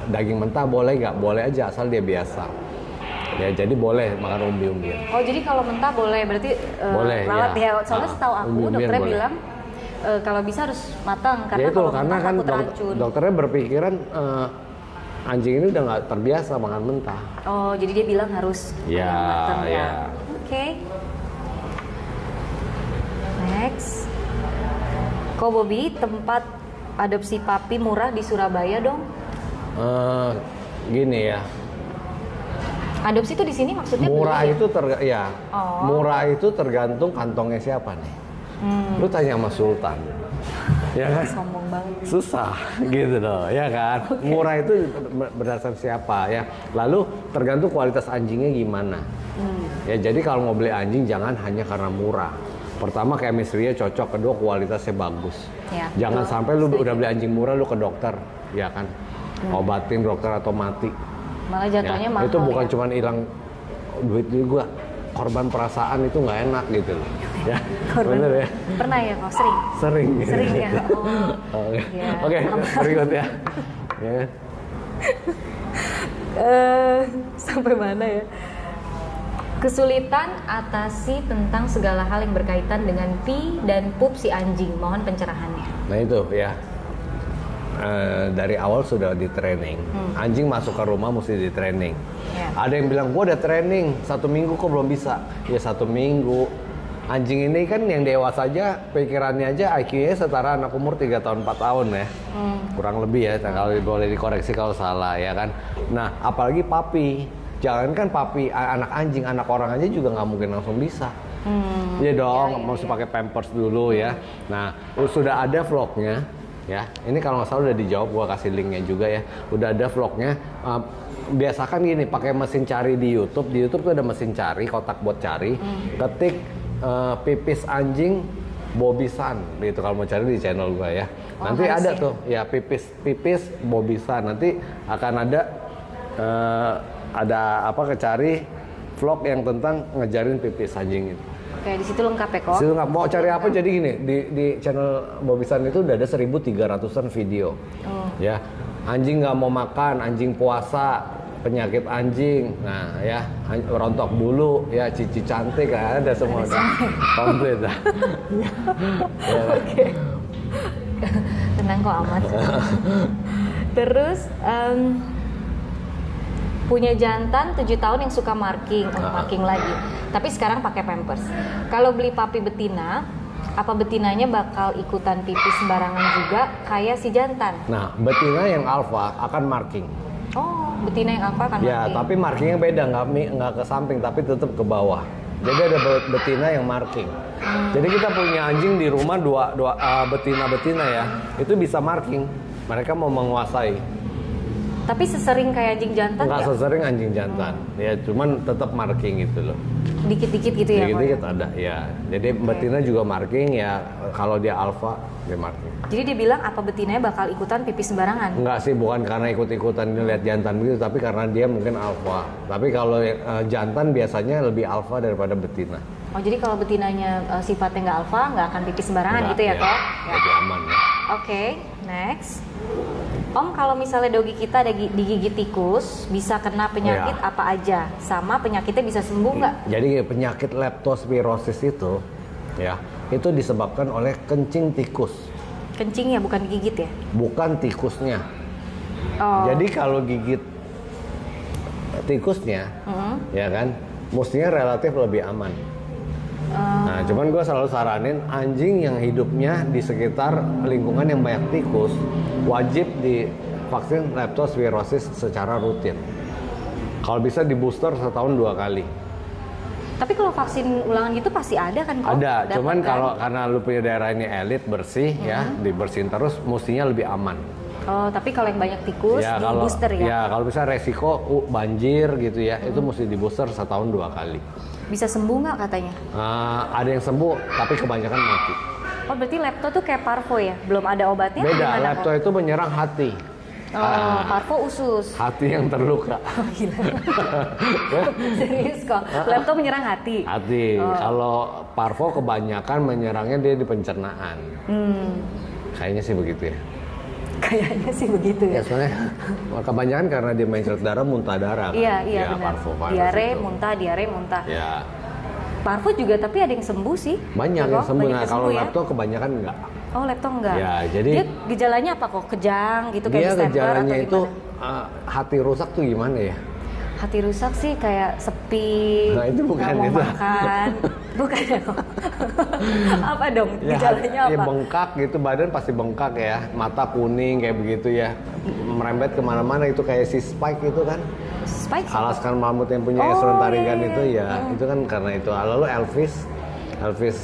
daging mentah boleh nggak? Boleh aja, asal dia biasa. Ya jadi boleh makan umbi-umbian. Oh jadi kalau mentah boleh, berarti boleh rawat ya. ya. Soalnya setahu aku dokternya bilang kalau bisa harus matang, karena ya itu, kalau karena kan dokternya berpikiran anjing ini udah nggak terbiasa makan mentah. Oh jadi dia bilang harus matang ya. Oke. Next. Ko Bobby, tempat adopsi papi murah di Surabaya dong? Gini ya. Adopsi itu di sini maksudnya murah beli, itu murah itu tergantung kantongnya siapa nih. Lu tanya sama Sultan. Ya kan? Sombong banget. Susah gitu loh, ya kan? Okay. Murah itu berdasarkan siapa ya. Lalu tergantung kualitas anjingnya gimana. Ya jadi kalau mau beli anjing jangan hanya karena murah. Pertama chemistry-nya cocok, kedua kualitasnya bagus. Ya, jangan sampai lu udah beli anjing murah lu ke dokter, ya kan? Obatin dokter atau mati. Malah jatuhnya mahal. Itu bukan cuma hilang duit gua, korban perasaan itu nggak enak gitu loh. Ya, bener ya. Pernah ya kok? Sering ya. Oke, berikut ya. Sampai mana ya? Kesulitan atasi tentang segala hal yang berkaitan dengan pi dan pup si anjing. Mohon pencerahannya. Nah itu ya. Dari awal sudah di training. Anjing masuk ke rumah mesti di training. Ada yang bilang gua udah training 1 minggu kok belum bisa. Ya 1 minggu. Anjing ini kan yang dewasa aja pikirannya aja IQ-nya setara anak umur 3 tahun 4 tahun ya. Kurang lebih ya, kalau boleh dikoreksi kalau salah ya kan. Nah, apalagi papi. Jangankan papi, anak anjing, anak orang aja juga nggak mungkin langsung bisa. Iya dong, mesti pakai pampers dulu ya. Nah, sudah ada vlognya. Ya, ini kalau nggak salah udah dijawab, gua kasih linknya juga ya. Udah ada vlognya. Biasakan gini, pakai mesin cari di YouTube. Di YouTube tuh ada mesin cari, kotak buat cari. Ketik pipis anjing Bobisan, gitu kalau mau cari di channel gua ya. Nanti ada tuh, ya pipis Bobisan. Nanti akan ada kecari vlog yang tentang ngejarin pipis anjing itu. Oke, di situ lengkap ya kok. Situ lengkap. Mau cari apa jadi gini, di channel Bobisan itu udah ada 1.300-an video. Ya, anjing nggak mau makan, anjing puasa, penyakit anjing, nah ya, rontok bulu, ya cici cantik, ada semua, komplit dah. Oke. Tenang kok, aman. Terus punya jantan 7 tahun yang suka marking lagi, tapi sekarang pakai pampers. Kalau beli papi betina, apa betinanya bakal ikutan pipis sembarangan juga kayak si jantan? Nah, betina yang alfa akan marking. Oh, betina yang alfa akan marking. Ya, tapi markingnya beda, nggak ke samping, tapi tetap ke bawah. Jadi ada betina yang marking. Jadi kita punya anjing di rumah dua betina ya, itu bisa marking. Mereka mau menguasai. Tapi sesering kayak anjing jantan? Nggak sesering anjing jantan. Ya cuman tetap marking gitu loh. Dikit-dikit gitu ya? Dikit-dikit ada ya. Jadi betina juga marking ya. Kalau dia alfa dia marking. Jadi dia bilang apa betinanya bakal ikutan pipis sembarangan? Enggak sih, bukan karena ikut-ikutan lihat jantan begitu, tapi karena dia mungkin alfa. Tapi kalau jantan biasanya lebih alfa daripada betina. Oh jadi kalau betinanya sifatnya nggak alfa, nggak akan pipis sembarangan gitu ya kok? Lebih aman ya. Oke, next. Om, kalau misalnya dogi kita ada digigit tikus, bisa kena penyakit apa aja? Sama penyakitnya bisa sembuh nggak? Jadi penyakit leptospirosis itu, ya, itu disebabkan oleh kencing tikus. Kencing ya, bukan gigit ya? Bukan tikusnya. Oh. Jadi kalau gigit tikusnya, ya kan, mestinya relatif lebih aman. Nah, cuman gue selalu saranin anjing yang hidupnya di sekitar lingkungan yang banyak tikus wajib divaksin leptospirosis secara rutin. Kalau bisa di booster setahun 2 kali. Tapi kalau vaksin ulangan gitu pasti ada kan kok? Ada, cuman kan? kalau karena lu punya daerah ini elit bersih ya, dibersihin terus mestinya lebih aman. Oh, tapi kalau yang banyak tikus ya, di kalau, booster ya? Ya, kalau bisa resiko banjir gitu ya, itu mesti di booster setahun 2 kali. Bisa sembuh nggak katanya? Ada yang sembuh, tapi kebanyakan mati. Oh, berarti lepto tuh kayak parvo ya? Belum ada obatnya? Beda, lepto itu menyerang hati. Parvo usus. Hati yang terluka. Oh, gila. Serius kok? Lepto menyerang hati? Hati. Kalau parvo kebanyakan menyerangnya dia di pencernaan. Kayaknya sih begitu ya. Kayaknya sih begitu ya. Ya soalnya kebanyakan karena dia mencret darah, muntah darah. Kan? Iya benar. Parvo, diare, itu. muntah. Ya. Parvo juga tapi ada yang sembuh sih. Banyak yang sembuh. Nah, kalau ya? lepto kebanyakan enggak. Oh, lepto enggak. Ya, jadi dia gejalanya apa kok? Kejang gitu kayak dia distemper gejalanya atau itu gimana? hati rusak tuh gimana ya? Hati rusak sih kayak sepi. Nah, itu bukan mau itu. makan. Bukan ya kok. Apa dong? Ya, Gejalanya apa? Ya bengkak gitu, badan pasti bengkak ya. Mata kuning kayak begitu ya. Merembet kemana-mana itu kayak si Spike itu kan. Spike sih. Alaskan mamut yang punya Esron Tarigan itu ya. Itu kan karena itu. Lalu Elvis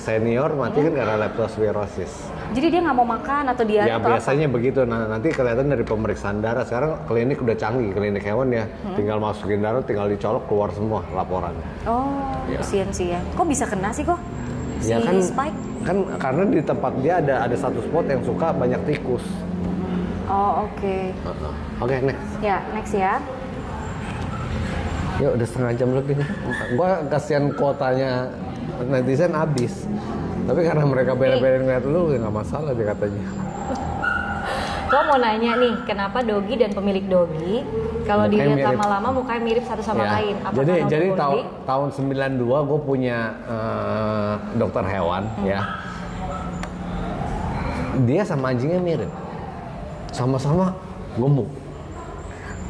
senior mati kan karena leptospirosis. Jadi dia nggak mau makan atau diare ya atau biasanya apa? Begitu. Nah nanti kelihatan dari pemeriksaan darah. Sekarang klinik udah canggih, klinik hewan ya. Tinggal masukin darah, tinggal dicolok keluar semua laporannya. Oh, kesian sih ya. Kok bisa kena sih kok? Si ya kan, Spike? Kan karena di tempat dia ada satu spot yang suka banyak tikus. Oh oke. Oke, next. Ya next ya. Ya udah setengah jam lebih nih. Gua kasihan kuotanya netizen habis. Tapi karena mereka bela-belain ngeliat lu ya nggak masalah dia katanya. Gua mau nanya nih, kenapa dogi dan pemilik dogi kalau dilihat lama-lama mukanya mirip satu sama lain? Apakah jadi tahun 92 gue punya dokter hewan ya. Dia sama anjingnya mirip. Sama-sama gemuk.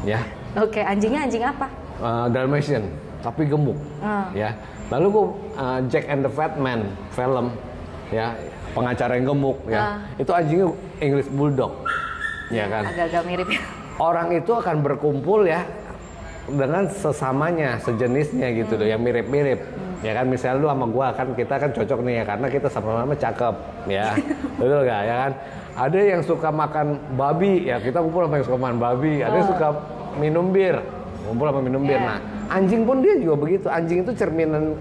Ya. Oke, anjingnya anjing apa? Dalmatian, tapi gemuk. Ya. Lalu gue Jack and the Fat Man film ya, pengacara yang gemuk ya. Itu anjingnya English Bulldog. Ya kan? Agak-agak mirip ya. Orang itu akan berkumpul ya dengan sesamanya, sejenisnya gitu loh, yang mirip-mirip. Ya kan, misalnya lu sama gua kan, kita kan cocok nih ya, karena kita sama-sama cakep ya. Betul gak ya kan? Ada yang suka makan babi ya, kita kumpul sama yang suka makan babi. Ada yang suka minum bir, kumpul sama minum bir. Nah, anjing pun dia juga begitu. Anjing itu cerminan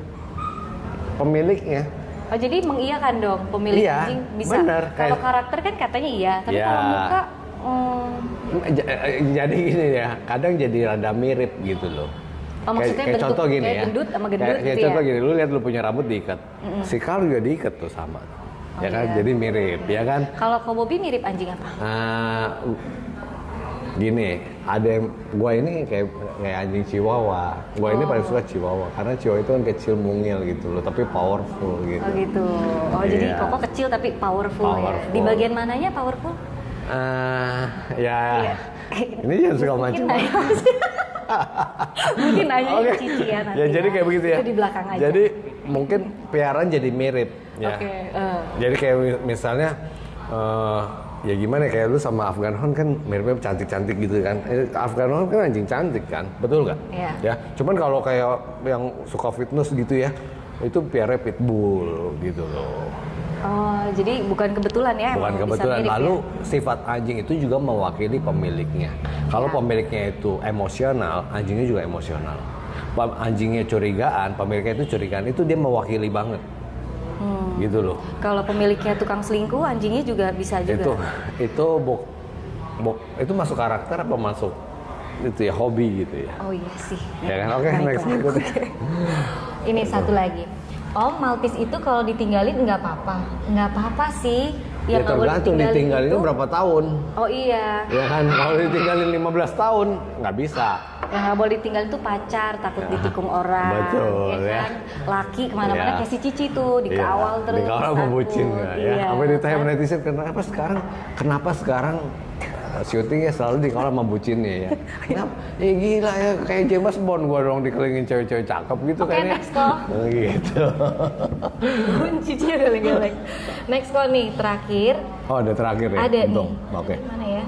pemiliknya. Oh, jadi mengiyakan dong pemilik anjing bisa. Bener, kalau karakter kan katanya iya, tapi kalau muka jadi gini ya, kadang jadi rada mirip gitu loh. Oh, maksudnya kayak contoh gini kayak ya. gendut sama gendut kayak gitu contoh ya? gini, lu lihat lu punya rambut diikat. Si Carl juga diikat tuh sama. Ya kan, jadi mirip ya kan. Kalau Ko Bobby mirip anjing apa? Gini, ada yang gua ini kayak anjing Chihuahua. Gua ini paling suka Chihuahua karena Chihuahua itu kan kecil mungil gitu loh, tapi powerful gitu. Oh gitu. Oh jadi Koko kecil tapi powerful ya. Di bagian mananya powerful? Ini jangan suka macam. Mungkin nanya ke Cici ya nanti. Ya jadi kayak begitu ya. Itu di belakang aja. Jadi mungkin piaraan jadi mirip ya. Jadi kayak misalnya ya gimana, kayak lu sama Afghan Hound kan miripnya cantik-cantik gitu kan. Afghan Hound kan anjing cantik kan, betul nggak? Iya. Ya, cuman kalau kayak yang suka fitness gitu ya, itu piara pitbull gitu loh. Oh, jadi bukan kebetulan ya? Bukan kebetulan. Lalu sifat anjing itu juga mewakili pemiliknya. Kalau pemiliknya itu emosional, anjingnya juga emosional. Anjingnya curigaan, pemiliknya itu curigaan, itu dia mewakili banget. Gitu loh. Kalau pemiliknya tukang selingkuh, anjingnya juga bisa juga. Itu masuk karakter apa masuk itu ya hobi gitu ya? Oh iya sih. Ya kan? Oke, next berikutnya. Ini satu lagi. Om, Maltese itu kalau ditinggalin nggak apa-apa? Nggak apa-apa sih. Ya tergantung ditinggalin itu berapa tahun. Oh iya. Ya kan, kalau ditinggalin 15 tahun nggak bisa. Yang nggak boleh ditinggalin tuh pacar, takut ditikung orang. Betul ya. Kan? Laki kemana-mana kayak si Cici tuh, dikawal terus. Dikawal membucin ya. Apa ditanya netizen kenapa sekarang syutingnya selalu dikawal sama bucinnya ya. Kenapa? Ya gila ya, kayak James Bond gua dong dikelilingin cewek-cewek cakep gitu kan ya. Next call. Gitu. Cici geleng-geleng. Next call nih, terakhir. Oh, ada terakhir ya? Ada nih. Oke. Mana ya?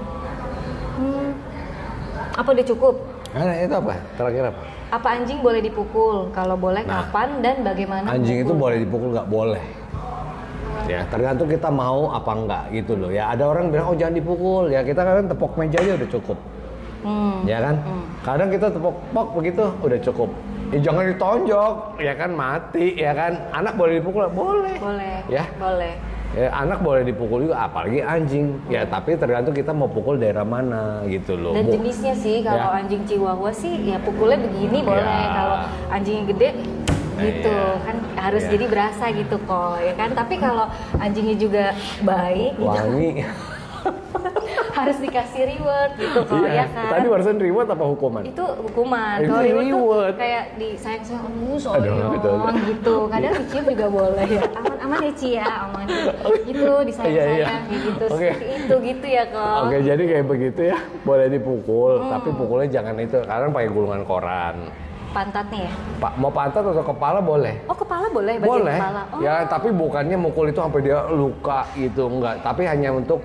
Apa udah cukup? Nah, itu apa? Terakhir apa? Apa anjing boleh dipukul? Kalau boleh, kapan dan bagaimana? Anjing itu boleh dipukul, nggak boleh. Ya, tergantung kita mau apa enggak gitu loh. Ya, ada orang bilang, oh jangan dipukul. Ya, kita kan tepok meja aja udah cukup. Ya kan? Kadang kita tepok begitu udah cukup. Ya, jangan ditonjok, ya kan mati, ya kan. Anak boleh dipukul? Boleh. Boleh. Ya. Boleh. Ya, anak boleh dipukul juga, apalagi anjing. Ya, tapi tergantung kita mau pukul daerah mana gitu loh. Dan jenisnya sih, kalau anjing Chihuahua sih ya pukulnya begini boleh. Kalau anjing gede gitu kan harus jadi berasa gitu kok, ya kan. Tapi kalau anjingnya juga baik gitu, wangi. harus dikasih reward gitu kok, ya kan. Tadi barusan reward apa hukuman? Itu hukuman. Kalau reward tuh kayak disayang-sayang, soalnya gitu. Kadang dicium juga boleh ya. Aman ya Ci ya, aman gitu, disayang-sayang gitu. Seperti itu gitu ya kok. Oke, jadi kayak begitu ya, boleh dipukul, tapi pukulnya jangan itu, karena pakai gulungan koran. Pantatnya ya? Mau pantat atau kepala boleh? Oh, kepala boleh? Boleh. Kepala. Oh. Ya, tapi bukannya mukul itu sampai dia luka gitu, enggak. Tapi hanya untuk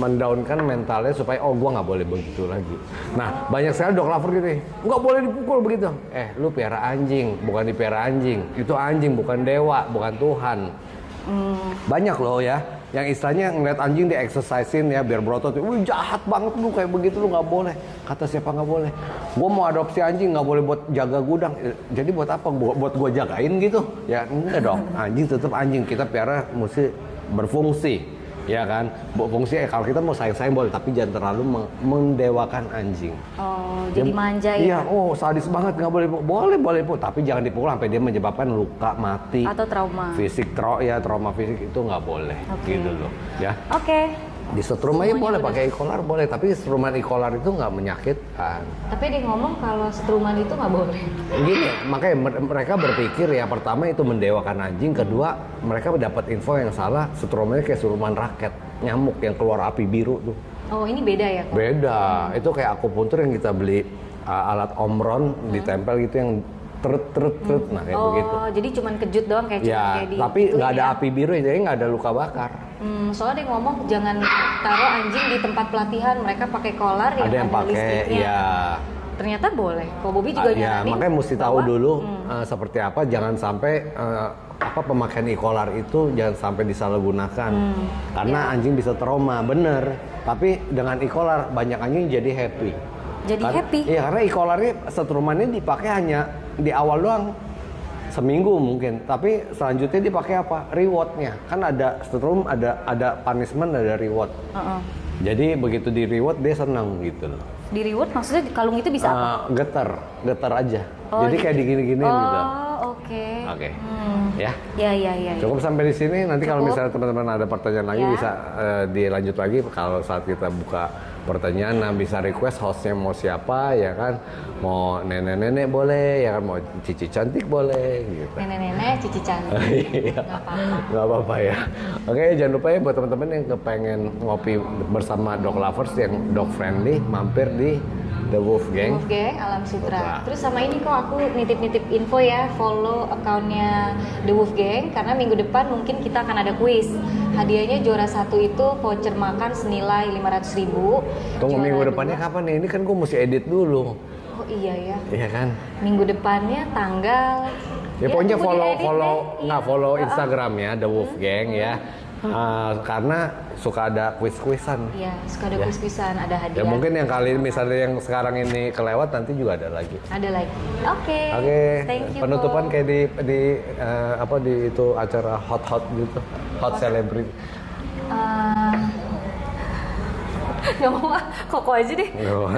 mendaunkan mentalnya supaya gua nggak boleh begitu lagi. Nah, banyak sekali dog lover gitu nih, nggak boleh dipukul begitu. Lu piara anjing, bukan dipiara anjing. Itu anjing, bukan dewa, bukan Tuhan. Banyak loh ya, yang istilahnya ngeliat anjing di-exercisein ya biar berotot. Wih, jahat banget lu kayak begitu, lu nggak boleh. Kata siapa nggak boleh? Gua mau adopsi anjing, nggak boleh buat jaga gudang. Jadi buat apa? Buat gua jagain gitu? Ya enggak dong. Anjing tetap anjing, kita piara mesti berfungsi. Ya kan, fungsi kalau kita mau sayang-sayang boleh, tapi jangan terlalu mendewakan anjing. Oh, jadi manja ya? Iya, sadis banget, nggak boleh. Boleh, tapi jangan dipukul sampai dia menyebabkan luka, mati. Atau trauma. Fisik, trauma fisik itu nggak boleh, gitu loh. Ya. Oke. Disetrum aja boleh, pakai e-collar boleh, tapi setruman e-collar itu nggak menyakitkan. Tapi dia ngomong kalau setruman itu nggak boleh. Gini, makanya mereka berpikir ya pertama itu mendewakan anjing, kedua mereka dapat info yang salah, setrumannya kayak setruman raket, nyamuk yang keluar api biru tuh. Oh, ini beda ya? Beda, itu kayak akupuntur yang kita beli alat omron ditempel gitu yang trut, nah kayak begitu. Oh, jadi cuman kejut doang kayak ya, di tapi nggak ada api biru, jadi nggak ada luka bakar. Soalnya dia ngomong jangan taruh anjing di tempat pelatihan, mereka pakai collar ada yang pakai, ya. Ternyata boleh. Kok Bobby juga nyaranin. Ya, makanya mesti tahu dulu seperti apa, jangan sampai pemakaian e-collar itu jangan sampai disalahgunakan. Karena anjing bisa trauma, bener. Tapi dengan e-collar banyak anjing jadi happy. Happy? Iya, karena e-collarnya setrumannya dipakai hanya di awal doang. Seminggu mungkin, tapi selanjutnya dipakai apa? Rewardnya. Kan ada setrum, ada punishment, ada reward. Jadi begitu di reward dia senang gitu loh. Di reward maksudnya kalung itu bisa apa? Getar aja. Jadi kayak digini-giniin gitu. Oke. Ya. Ya. Cukup sampai di sini. Nanti kalau misalnya teman-teman ada pertanyaan lagi bisa dilanjut lagi kalau saat kita buka pertanyaan. Nah, bisa request hostnya mau siapa ya kan, mau nenek-nenek boleh ya kan, mau cici cantik boleh gitu. Nenek-nenek cici cantik. Iya. Nggak apa-apa ya. Oke, jangan lupa ya buat teman-teman yang kepengen ngopi bersama dog lovers yang dog friendly, mampir di The Wolf Gang. Wolf Gang Alam Sutra. Terus sama ini kok aku nitip-nitip info ya, follow akunnya The Wolf Gang karena minggu depan mungkin kita akan ada kuis. Hadiahnya juara 1 itu voucher makan senilai 500.000. Tunggu minggu depannya kapan nih? Ini kan gue mesti edit dulu. Oh iya ya. Iya kan? Minggu depannya tanggal. Ya pokoknya follow Instagramnya The Wolf Gang ya. Karena suka ada kuis-kuisan. Iya, suka ada kuis-kuisan, ada hadiah. Ya mungkin yang kali misalnya yang sekarang ini kelewat nanti juga ada lagi. Ada lagi. Oke. Thank you. Penutupan kayak di itu acara hot gitu, hot celebrity. Nggak mau Koko aja deh.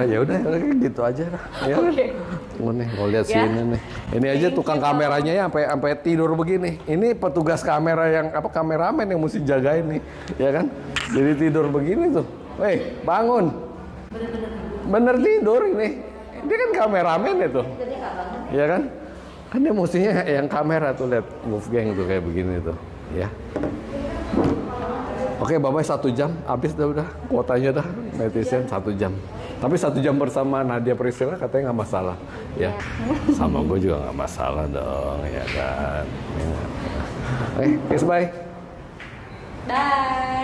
Ya udah gitu aja lah. Ya Oke. Nih, mau lihat sini nih. Ini aja tukang kameranya ya sampai tidur begini. Ini petugas kamera yang kameramen yang mesti jagain nih, ya kan? Jadi tidur begini tuh. Weh, bangun. Bener tidur ini. Dia kan kameramen itu. Ya kan? Kan dia mestinya yang kamera tuh, lihat move gang tuh kayak begini tuh, ya. Oke, Bapak 1 jam, habis udah kuotanya dah netizen 1 jam. Tapi 1 jam bersama Nadia Priscilla katanya nggak masalah, ya. Sama gue juga nggak masalah dong, ya kan. Oke, bye. Bye.